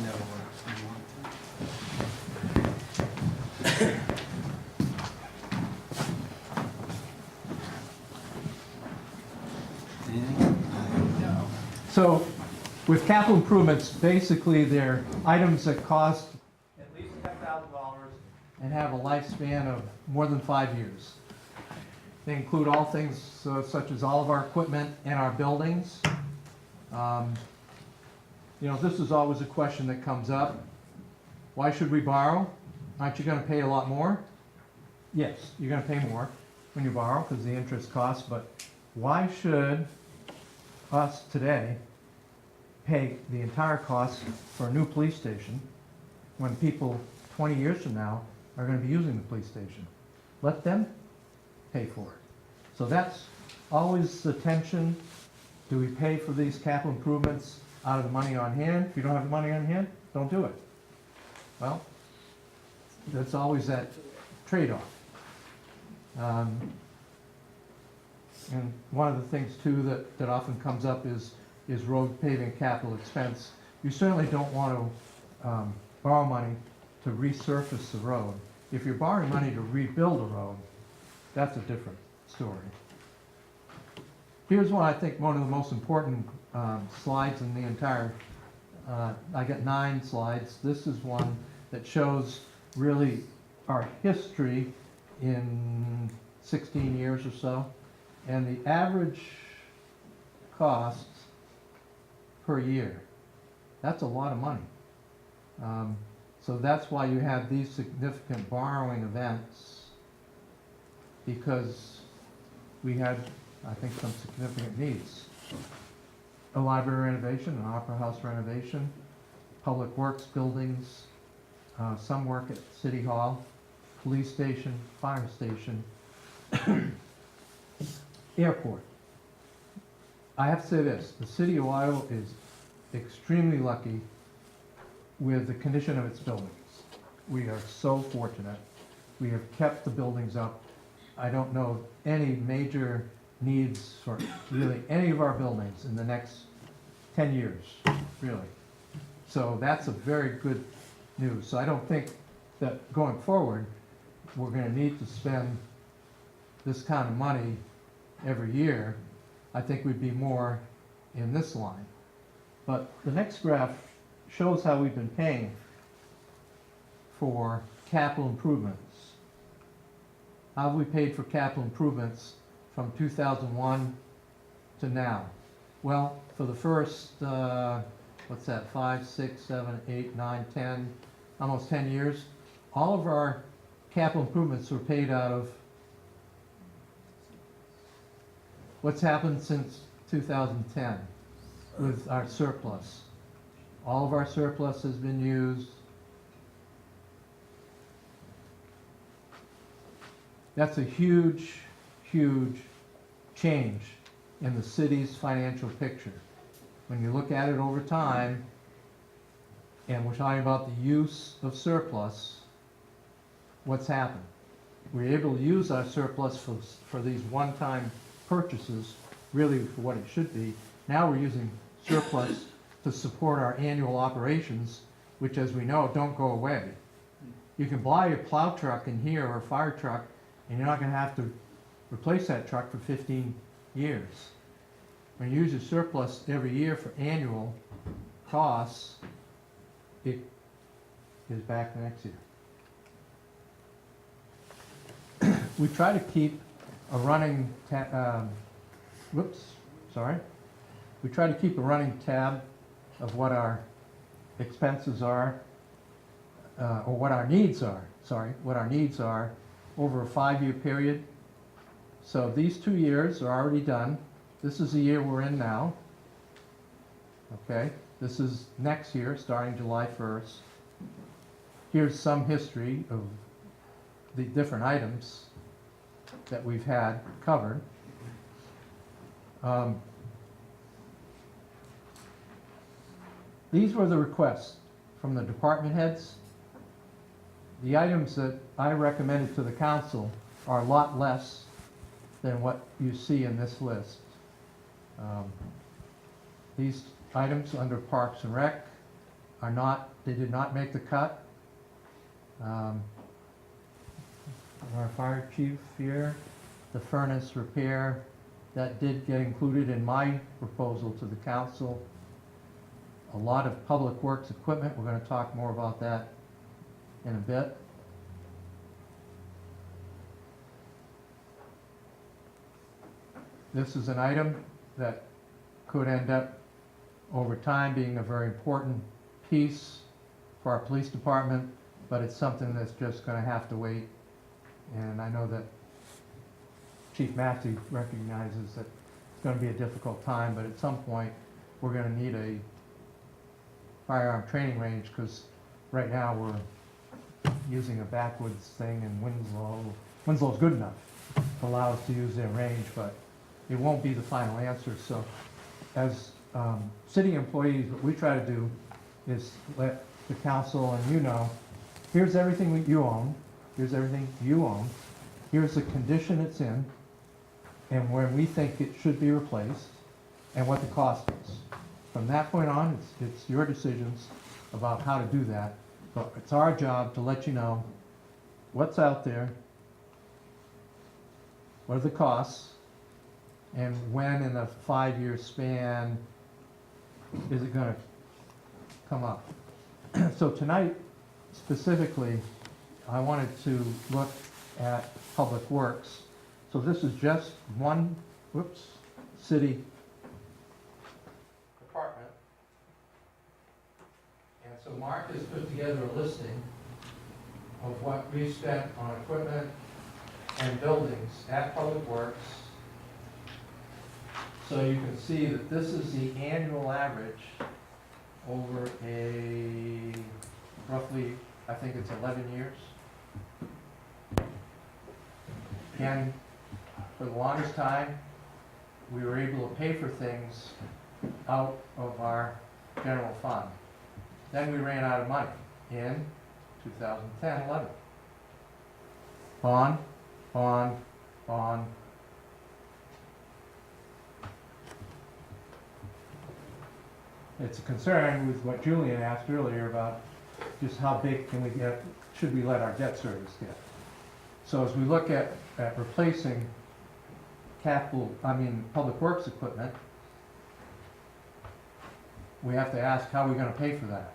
Never works. So with capital improvements, basically they're items that cost at least $10,000 and have a lifespan of more than 5 years. They include all things such as all of our equipment and our buildings. You know, this is always a question that comes up. Why should we borrow? Aren't you going to pay a lot more? Yes, you're going to pay more when you borrow because the interest costs, but why should us today pay the entire cost for a new police station when people 20 years from now are going to be using the police station? Let them pay for it. So that's always the tension. Do we pay for these capital improvements out of the money on hand? If you don't have the money on hand, don't do it. Well, that's always that trade-off. And one of the things too that often comes up is road paving capital expense. You certainly don't want to borrow money to resurface the road. If you're borrowing money to rebuild a road, that's a different story. Here's one of the most important slides in the entire, I got 9 slides. This is one that shows really our history in 16 years or so. And the average costs per year, that's a lot of money. So that's why you have these significant borrowing events, because we had, I think, some significant needs. A library renovation, an opera house renovation, public works buildings, some work at City Hall, police station, fire station, airport. I have to say this, the city of Waterville is extremely lucky with the condition of its buildings. We are so fortunate. We have kept the buildings up. I don't know any major needs for really any of our buildings in the next 10 years, really. So that's a very good news. So I don't think that going forward, we're going to need to spend this kind of money every year, I think we'd be more in this line. But the next graph shows how we've been paying for capital improvements. How have we paid for capital improvements from 2001 to now? Well, for the first, what's that, 5, 6, 7, 8, 9, 10, almost 10 years, all of our capital improvements were paid out of what's happened since 2010 with our surplus. All of our surplus has been used. That's a huge, huge change in the city's financial picture. When you look at it over time, and we're talking about the use of surplus, what's happened? We're able to use our surplus for these one-time purchases, really for what it should be. Now we're using surplus to support our annual operations, which, as we know, don't go away. You can buy a plow truck in here or a fire truck, and you're not going to have to replace that truck for 15 years. When you use your surplus every year for annual costs, it is back the next year. We try to keep a running we try to keep a running tab of what our expenses are, or what our needs are, over a 5-year period. So these 2 years are already done. This is the year we're in now. Okay, this is next year, starting July 1st. Here's some history of the different items that we've had covered. These were the requests from the department heads. The items that I recommended to the council are a lot less than what you see in this list. These items under Parks and Rec are not, they did not make the cut. Our fire chief here, the furnace repair, that did get included in my proposal to the council. A lot of public works equipment, we're going to talk more about that in a bit. This is an item that could end up over time being a very important piece for our police department, but it's something that's just going to have to wait. And I know that Chief Massey recognizes that it's going to be a difficult time, but at some point we're going to need a firearm training range, because right now we're using a backwoods thing in Winslow. Winslow's good enough to allow us to use their range, but it won't be the final answer. So as city employees, what we try to do is let the council and you know, here's everything that you own, here's everything you own, here's the condition it's in, and where we think it should be replaced, and what the cost is. From that point on, it's your decisions about how to do that, but it's our job to let you know what's out there, what are the costs, and when in a 5-year span is it going to come up. So tonight, specifically, I wanted to look at Public Works. So this is just one, city department. And so Mark has put together a listing of what we spent on equipment and buildings at Public Works. So you can see that this is the annual average over a roughly, I think it's 11 years. And for the longest time, we were able to pay for things out of our general fund. Then we ran out of money in 2010-11. Bond, bond, bond. It's a concern with what Julian asked earlier about just how big should we let our debt service get. So as we look at replacing public works equipment, we have to ask how we're gonna pay for that.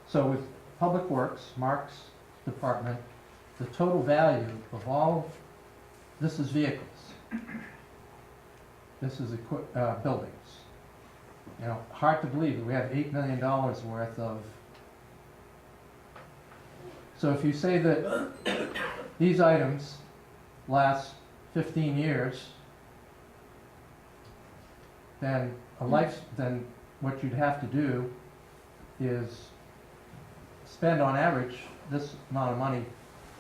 So with public works, Mark's department, the total value of all, this is vehicles. This is buildings. You know, hard to believe that we have $8 million worth of. So if you say that these items last 15 years, then then what you'd have to do is spend on average this amount of money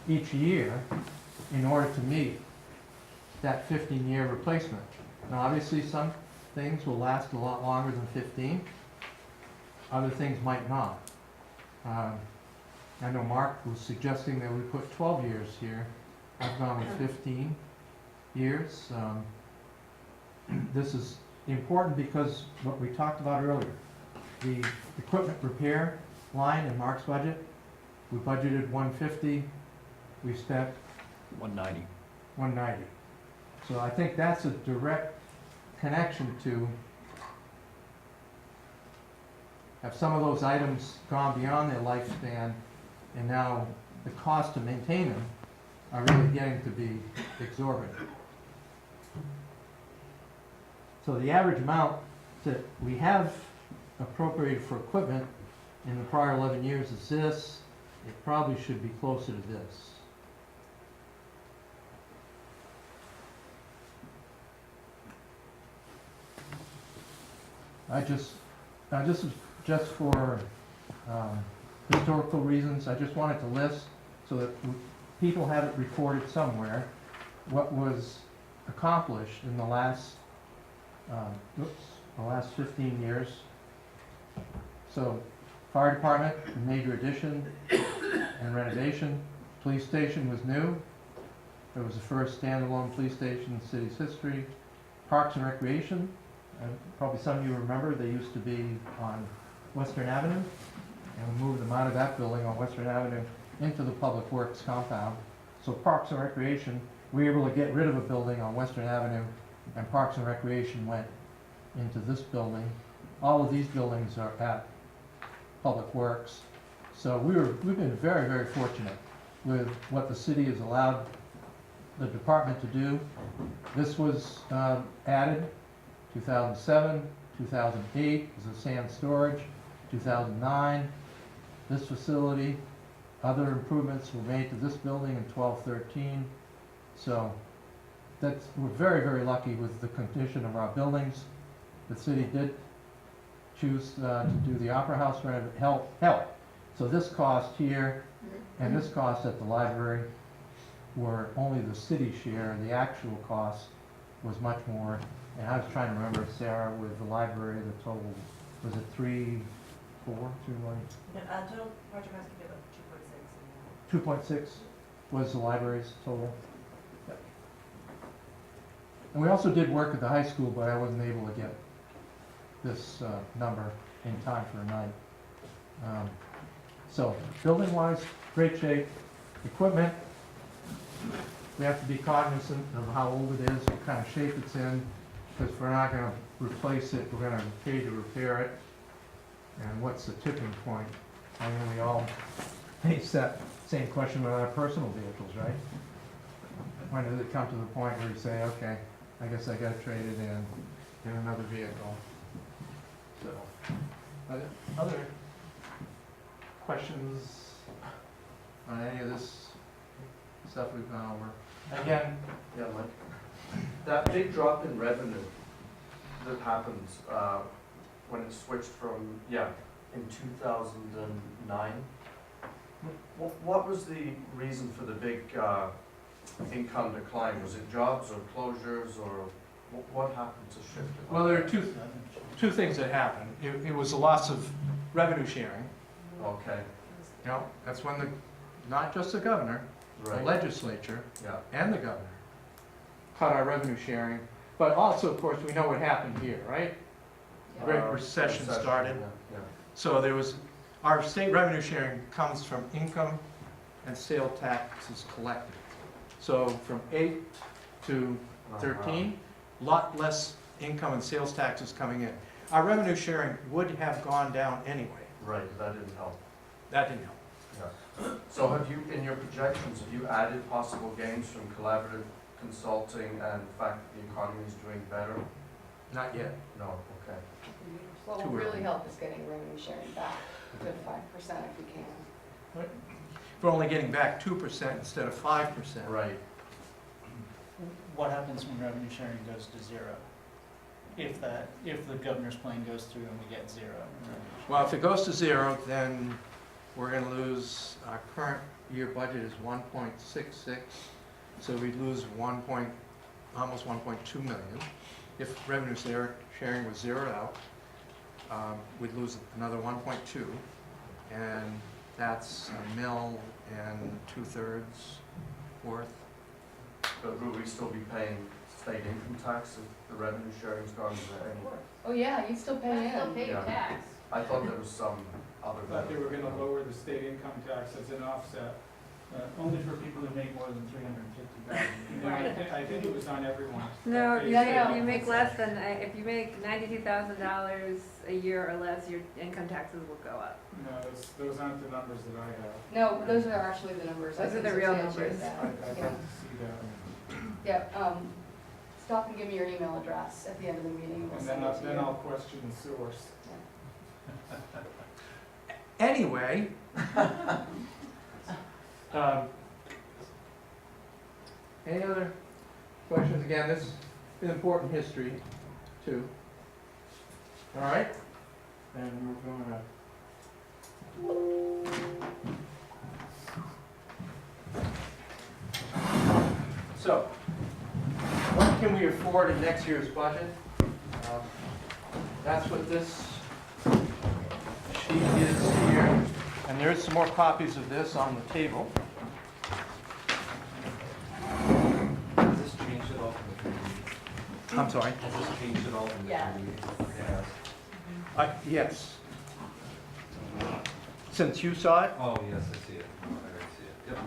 each year in order to meet that 15-year replacement. Now obviously some things will last a lot longer than 15, other things might not. I know Mark was suggesting that we put 12 years here. I've gone with 15 years. This is important because what we talked about earlier, the equipment repair line in Mark's budget, we budgeted 150, we spent 190. 190. So I think that's a direct connection to have some of those items gone beyond their lifespan, and now the cost to maintain them are really getting to be exorbitant. So the average amount that we have appropriated for equipment in the prior 11 years is this. It probably should be closer to this. This is just for historical reasons. I just wanted to list so that people have it recorded somewhere what was accomplished in the last 15 years. So, fire department, major addition and renovation. Police station was new. It was the first standalone police station in the city's history. Parks and recreation. Probably some of you remember they used to be on Western Avenue, and we moved them out of that building on Western Avenue into the Public Works compound. So Parks and Recreation, we were able to get rid of a building on Western Avenue, and Parks and Recreation went into this building. All of these buildings are at Public Works. So we've been very, very fortunate with what the city has allowed the department to do. This was added 2007, 2008 was a sand storage, 2009, this facility. Other improvements were made to this building in 12-13. So we're very, very lucky with the condition of our buildings. The city did choose to do the Opera House help. So this cost here and this cost at the library were only the city share. The actual cost was much more. And I was trying to remember, Sarah, with the library, the total, was it 3, 4, 2, 1? Total project has to be about 2.6. 2.6 was the library's total. Yep. And we also did work at the high school, but I wasn't able to get this number in time for tonight. So building-wise, great shape. Equipment, we have to be cognizant of how old it is, what kind of shape it's in, because if we're not going to replace it, we're going to pay to repair it. And what's the tipping point? I mean, we all face that same question with our personal vehicles, right? When does it come to the point where you say, okay, I guess I got to trade it in, get another vehicle? So, other questions on any of this stuff we've gone over? Again, Yeah, Mike. That big drop in revenue that happened when it switched from, in 2009, what was the reason for the big income decline? Was it jobs or closures, or what happened to shift it? well, there are two things that happened. It was a loss of revenue sharing. Okay, You know, that's when not just the governor, the right, legislature, yeah, and the governor cut our revenue sharing. But also, of course, we know what happened here, right? Great recession started. Yeah. So there was, our state revenue sharing comes from income and sale taxes collected. So from 8 to 13, lot less income and sales taxes coming in. Our revenue sharing would have gone down anyway. Right, that didn't help. That didn't help. Yeah. So have you, in your projections, have you added possible gains from collaborative consulting and the fact that the economy is doing better? Not yet. No, okay. What Too will really early. help is getting revenue sharing back to 5% if we can. We're only getting back 2% instead of 5%. Right. What happens when revenue sharing goes to zero? If the governor's plan goes through and we get zero in revenue sharing? Well, if it goes to zero, then we're gonna lose, our current year budget is 1.66, so we'd lose almost 1.2 million. If revenue sharing was zeroed out, we'd lose another 1.2, and that's a mil and 2/3 worth. But will we still be paying state income tax if the revenue sharing's gone to anyway? Oh, yeah, you still pay Still in. pay your Yeah. tax. I thought there was some other Thought they were benefit. gonna lower the state income tax as an offset, only for people who make more than 350,000. I think it was on everyone. No, Yeah, yeah. if you make less than, if you make $92,000 a year or less, your income taxes will go up. No, those aren't the numbers that I have. No, those are actually the numbers. I Those are can the real substantiate numbers. that. I'd Yeah. like to see that. Yeah, stop and give me your email address at the end of the meeting. We'll And send it to then you. I'll question the source. Anyway, any other questions? Again, this is important history, too. All right? And we're going to... So, what can we afford in next year's budget? That's what this sheet is here. And there's some more copies of this on the table. Has this changed at all from the community? I'm sorry? Has this changed at all from the Yeah. community? It has. Yes. Since you saw it, Oh, yes, I see it. I see it. Yep.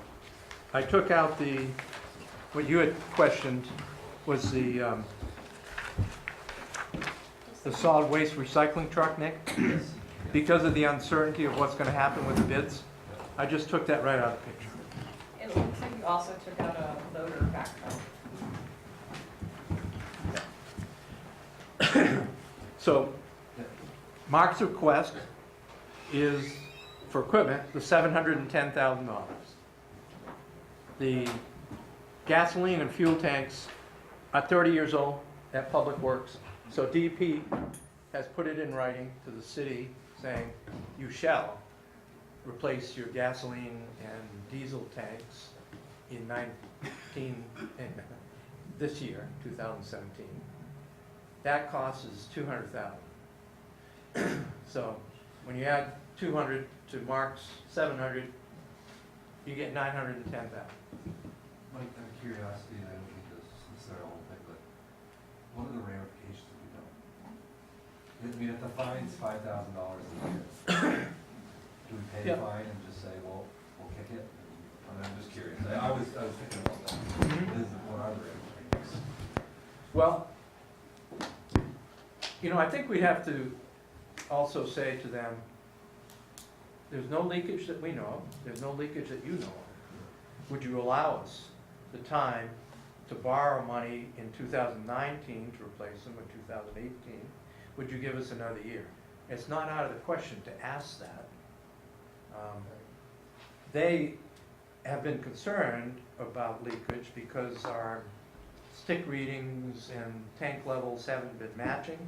I took out what you had questioned was the solid waste recycling truck, Nick. Yes. Because of the uncertainty of what's gonna happen with the bids, I just took that right out of the picture. It looks like you also took out a loader backhoe. So, Mark's request is for equipment, the $710,000. The gasoline and fuel tanks are 30 years old at Public Works. So DP has put it in writing to the city saying, you shall replace your gasoline and diesel tanks in this year, 2017. That cost is $200,000. So when you add 200 to Mark's 700, you get 910,000. Mike, out of curiosity, and I don't think this is necessarily a whole thing, but what are the ramifications if we don't? I mean, if the fine's $5,000 a year, do we pay the Yeah. fine and just say, well, we'll kick it? I mean, I'm just curious. I was thinking about that. What are the ramifications? Well, I think we have to also say to them, there's no leakage that we know of, there's no leakage that you know of. Would you allow us the time to borrow money in 2019 to replace them in 2018? Would you give us another year? It's not out of the question to ask that. They have been concerned about leakage because our stick readings and tank levels haven't been matching.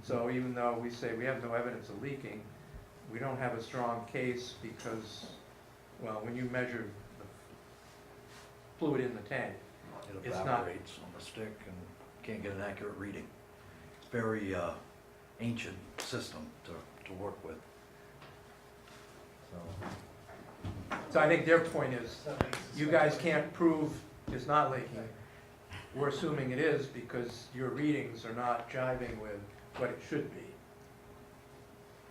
So even though we say we have no evidence of leaking, we don't have a strong case because, well, when you measure the fluid in the tank, It It's not- evaporates on the stick and can't get an accurate reading. It's a very ancient system to work with. so I think their point is, you guys can't prove it's not leaking. We're assuming it is because your readings are not jiving with what it should be.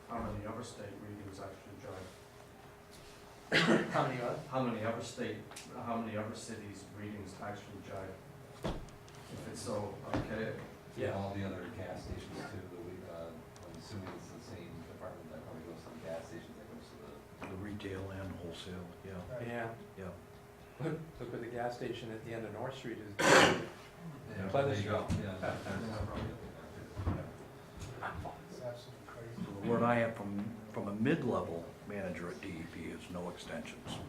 How many other state readings actually jive? How many How many other cities' readings actually jive? If it's So, okay, Yeah, all the other gas stations too, I'm assuming it's the same department that probably goes to the gas stations, that goes to The retail and wholesale, yeah, Yeah. yeah. Look where the gas station at the end of North Street is. Yeah, Pleasant there you go. Street. Yeah, that's probably it. It's absolutely crazy. So the word I have from a mid-level manager at DEP is no extensions.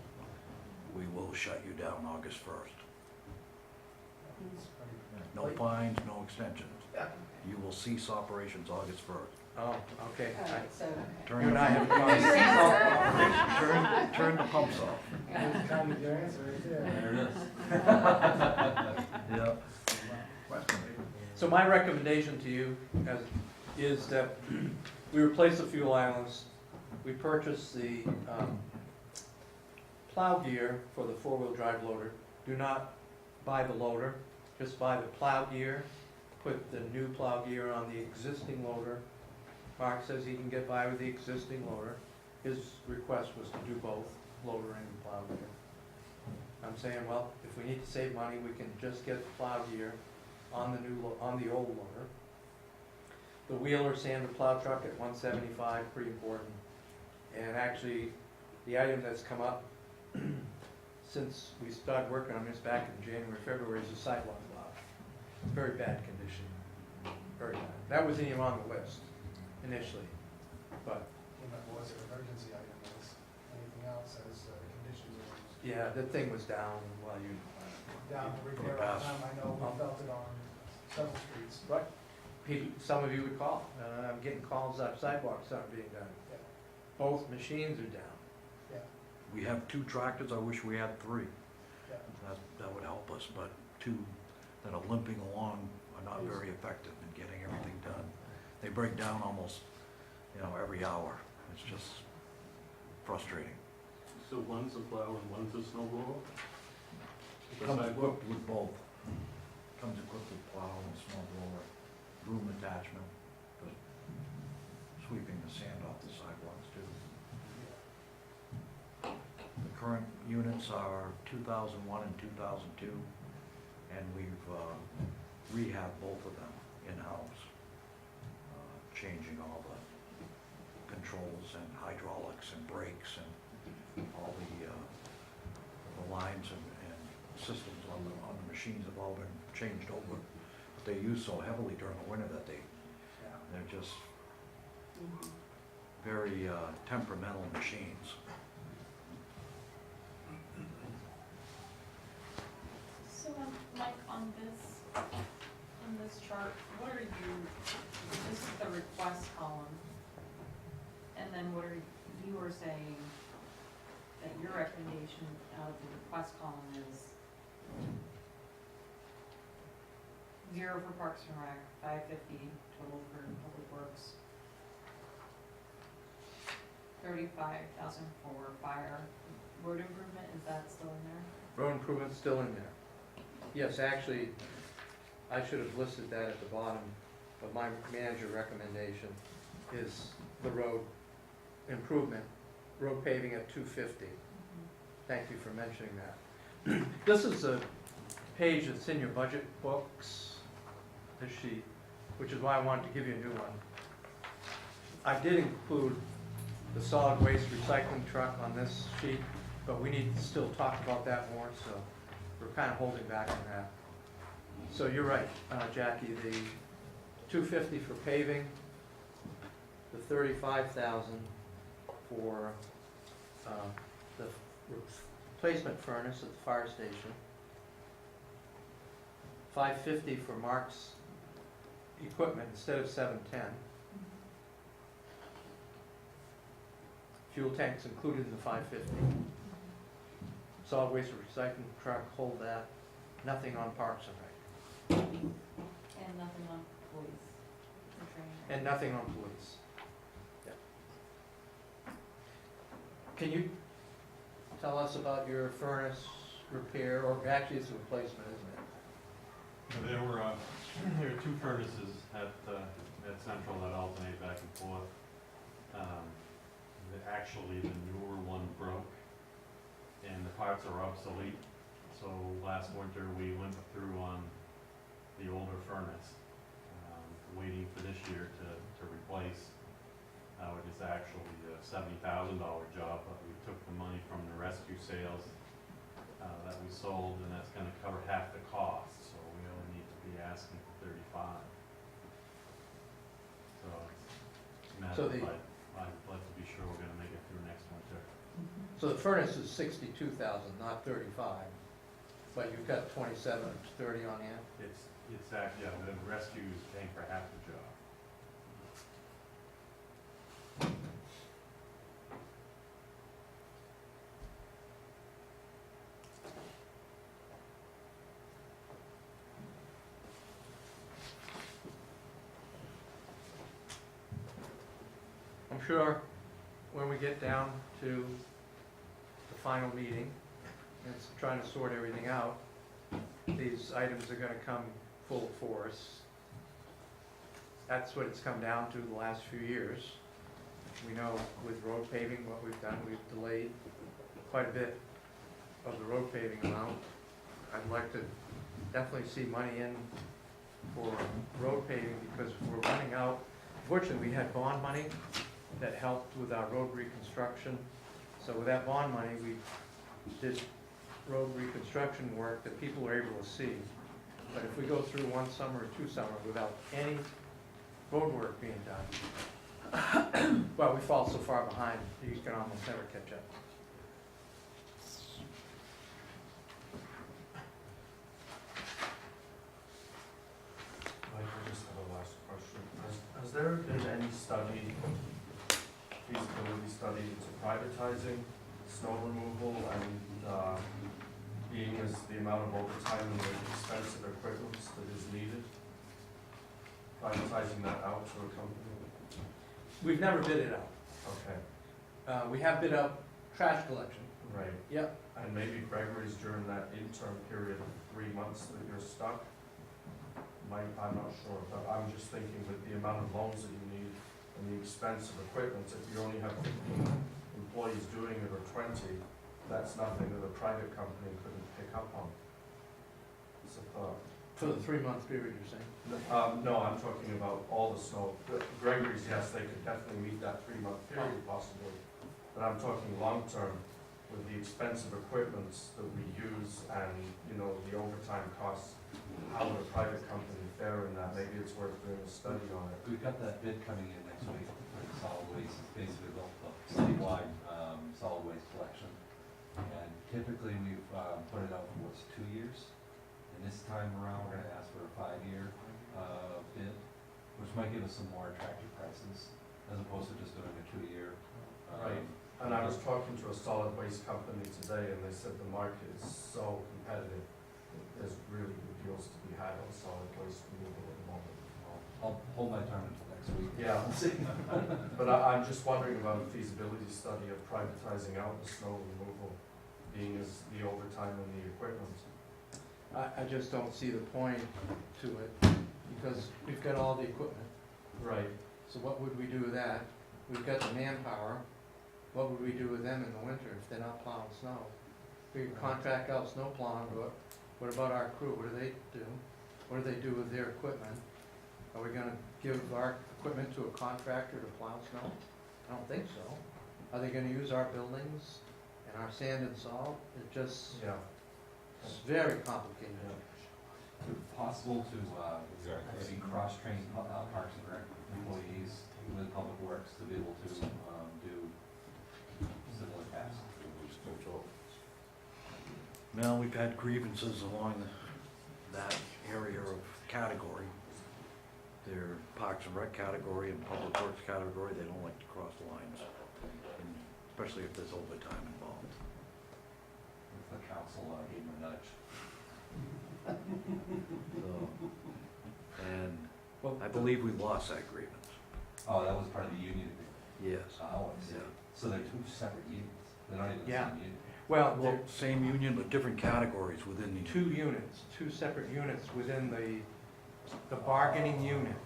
We will shut you down August 1st. It's pretty- No fines, no extensions. You will cease operations August 1st. Oh, okay. Alright, so, Turn You and I have Turn the pumps off. That's kind of your answer right there. There it is. Yep. So my recommendation to you is that we replace the fuel islands, we purchase the plow gear for the four-wheel drive loader. Do not buy the loader, just buy the plow gear, put the new plow gear on the existing loader. Mark says he can get by with the existing loader. His request was to do both, loader and plow gear. I'm saying, well, if we need to save money, we can just get the plow gear on the old loader. The wheeler sander plow truck at $175, pretty important. And actually, the item that's come up since we started working on this back in January, February, is the sidewalk plow. Very bad condition, very bad. That wasn't even on the list initially, but Was it an emergency item, was anything else as conditions arose? yeah, the thing was down while you. Down the repair all the time, I know we felt it on several streets. Right. Some of you would call, I'm getting calls that sidewalks aren't being done. Yeah. Both machines are down. We have 2 tractors, I wish we had 3. Yeah. That would help us, but 2 that are limping along are not very effective in getting everything done. They break down almost, every hour. It's just frustrating. So one's a plow and one's a snow blower? Comes equipped with both. Comes equipped with plow and snow blower, broom attachment, for sweeping the sand off the sidewalks too. The current units are 2001 and 2002, and we've rehabbed both of them in-house, changing all the controls and hydraulics and brakes and all the lines and systems on the machines have all been changed over. But they use so heavily during the winter that they're just very temperamental machines. So, Mike, on this chart, what are you, this is the request column, and then what are you were saying that your recommendation out of the request column is 0 for Parks and Rec, 550 total for Public Works, 35,000 for fire. Road improvement, is that still in there? Road improvement's still in there. Yes, actually, I should have listed that at the bottom, but my manager recommendation is the road improvement, road paving at 250. Thank you for mentioning that. This is a page that's in your budget books, this sheet, which is why I wanted to give you a new one. I did include the solid waste recycling truck on this sheet, but we need to still talk about that more, so we're kind of holding back on that. So you're right, Jackie, the 250 for paving, the 35,000 for the replacement furnace at the fire station, 550 for Mark's equipment instead of 710. Fuel tanks included in the 550. Solid waste recycling truck, hold that. Nothing on Parks and Rec. And nothing on police and training. And nothing on police. Yeah. Can you tell us about your furnace repair, or actually it's a replacement, isn't it? There were 2 furnaces at Central that alternate back and forth. Actually, the newer one broke, and the parts are obsolete. So last winter, we went through on the older furnace. Waiting for this year to replace. It is actually a $70,000 job, but we took the money from the rescue sales that we sold, and that's gonna cover half the cost, so we only need to be asking for 35. So it's a matter So of, the- I'd like to be sure we're gonna make it through next winter. So the furnace is 62,000, not 35, but you've got 27, 30 on hand? It's actually, yeah, the rescue is paying for half the job. I'm sure when we get down to the final meeting, and it's trying to sort everything out, these items are gonna come full force. That's what it's come down to the last few years. We know with road paving, what we've done, we've delayed quite a bit of the road paving amount. I'd like to definitely see money in for road paving because we're running out. Fortunately, we had bond money that helped with our road reconstruction. So with that bond money, we did road reconstruction work that people are able to see. But if we go through one summer or two summers without any road work being done, well, we fall so far behind, you can almost never catch up. Mike, I just have a last question. Has there been any study, feasibility study into privatizing snow removal and being as the amount of overtime and the expensive equipment that is needed? Privatizing that out to a company? We've never bid it out. Okay, We have bid out trash collection. right. Yep. And maybe Gregory's during that interim period of 3 months that you're stuck? I'm not sure, but I'm just thinking with the amount of loans that you need and the expense of equipment, if you only have 15 employees doing it or 20, that's nothing that a private company couldn't pick up on. It's a thought. For the 3-month period, you're saying? No, I'm talking about all the snow. Gregory's, yes, they could definitely meet that 3-month period possibly. But I'm talking long-term with the expensive equipment that we use and, you know, the overtime costs. How would a private company fare in that? Maybe it's worth doing a study on it. We've got that bid coming in next week for the solid waste, it's basically the citywide, solid waste collection. And typically we've, put it out for 2 years? And this time around, we're gonna ask for a 5-year, bid, which might give us some more attractive prices, as opposed to just doing a 2-year. Right. And I was talking to a solid waste company today and they said the market is so competitive. There's really good deals to be had on solid waste removal at the moment. I'll hold my tongue until next week. Yeah, but I'm just wondering about a feasibility study of privatizing out the snow removal, being as the overtime and the equipment. I just don't see the point to it because we've got all the equipment. Right. So what would we do with that? We've got the manpower. What would we do with them in the winter if they're not plowing snow? We can contract out snow plowing, but what about our crew? What do they do? What do they do with their equipment? Are we gonna give our equipment to a contractor to plow snow? I don't think so. Are they gonna use our buildings and our sand and salt? It just, Yeah. it's very complicated. Is it possible to, maybe cross-train Parks and Rec employees with Public Works to be able to, do similar tasks? Well, we've had grievances along that area of category. Their Parks and Rec category and Public Works category, they don't like to cross lines, and especially if there's overtime involved. If the council gave them a nudge. So, and I believe we lost that grievance. Oh, that was part of the union agreement? Yes. Oh, I see. Yeah. So they're 2 separate unions? They're not even the Yeah. same union? Well, Well, same union, but different categories within the. 2 units, 2 separate units within the bargaining unit.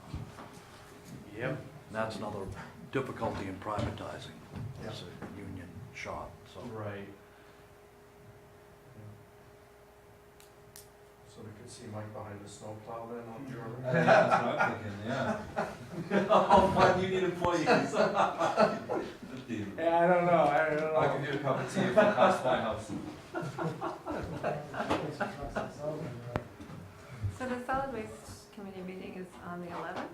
Yep. That's another difficulty in privatizing. Yeah. It's a union shop, so. Right. So the could see Mike behind the snowplow then on your. That's what I'm thinking, yeah. Oh, fun, you need employees. Yeah, I don't know. I'll give you a cup of tea if you pass my house. So the solid waste committee meeting is on the 11th?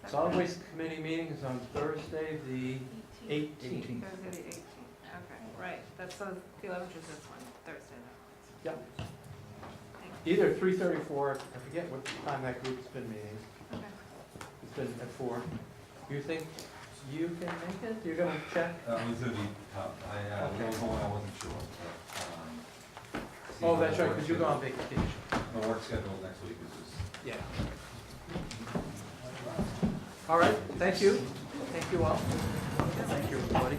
Solid Waste Committee meeting is on Thursday, the 18th. Thursday the 18th, okay, right, that's, so the 11th is this one, Thursday that one. Yep. Either 3:30 or 4, I forget what time that group's been meeting. Okay. It's been at 4. You think you can make it? You're gonna check? That was gonna be tough, Okay. there was one I wasn't sure, but, see Oh, how that's the right, work because you go on schedule- vacation. The work schedule next week is just. Yeah. All right, thank you. Thank you all. Thank you, everybody.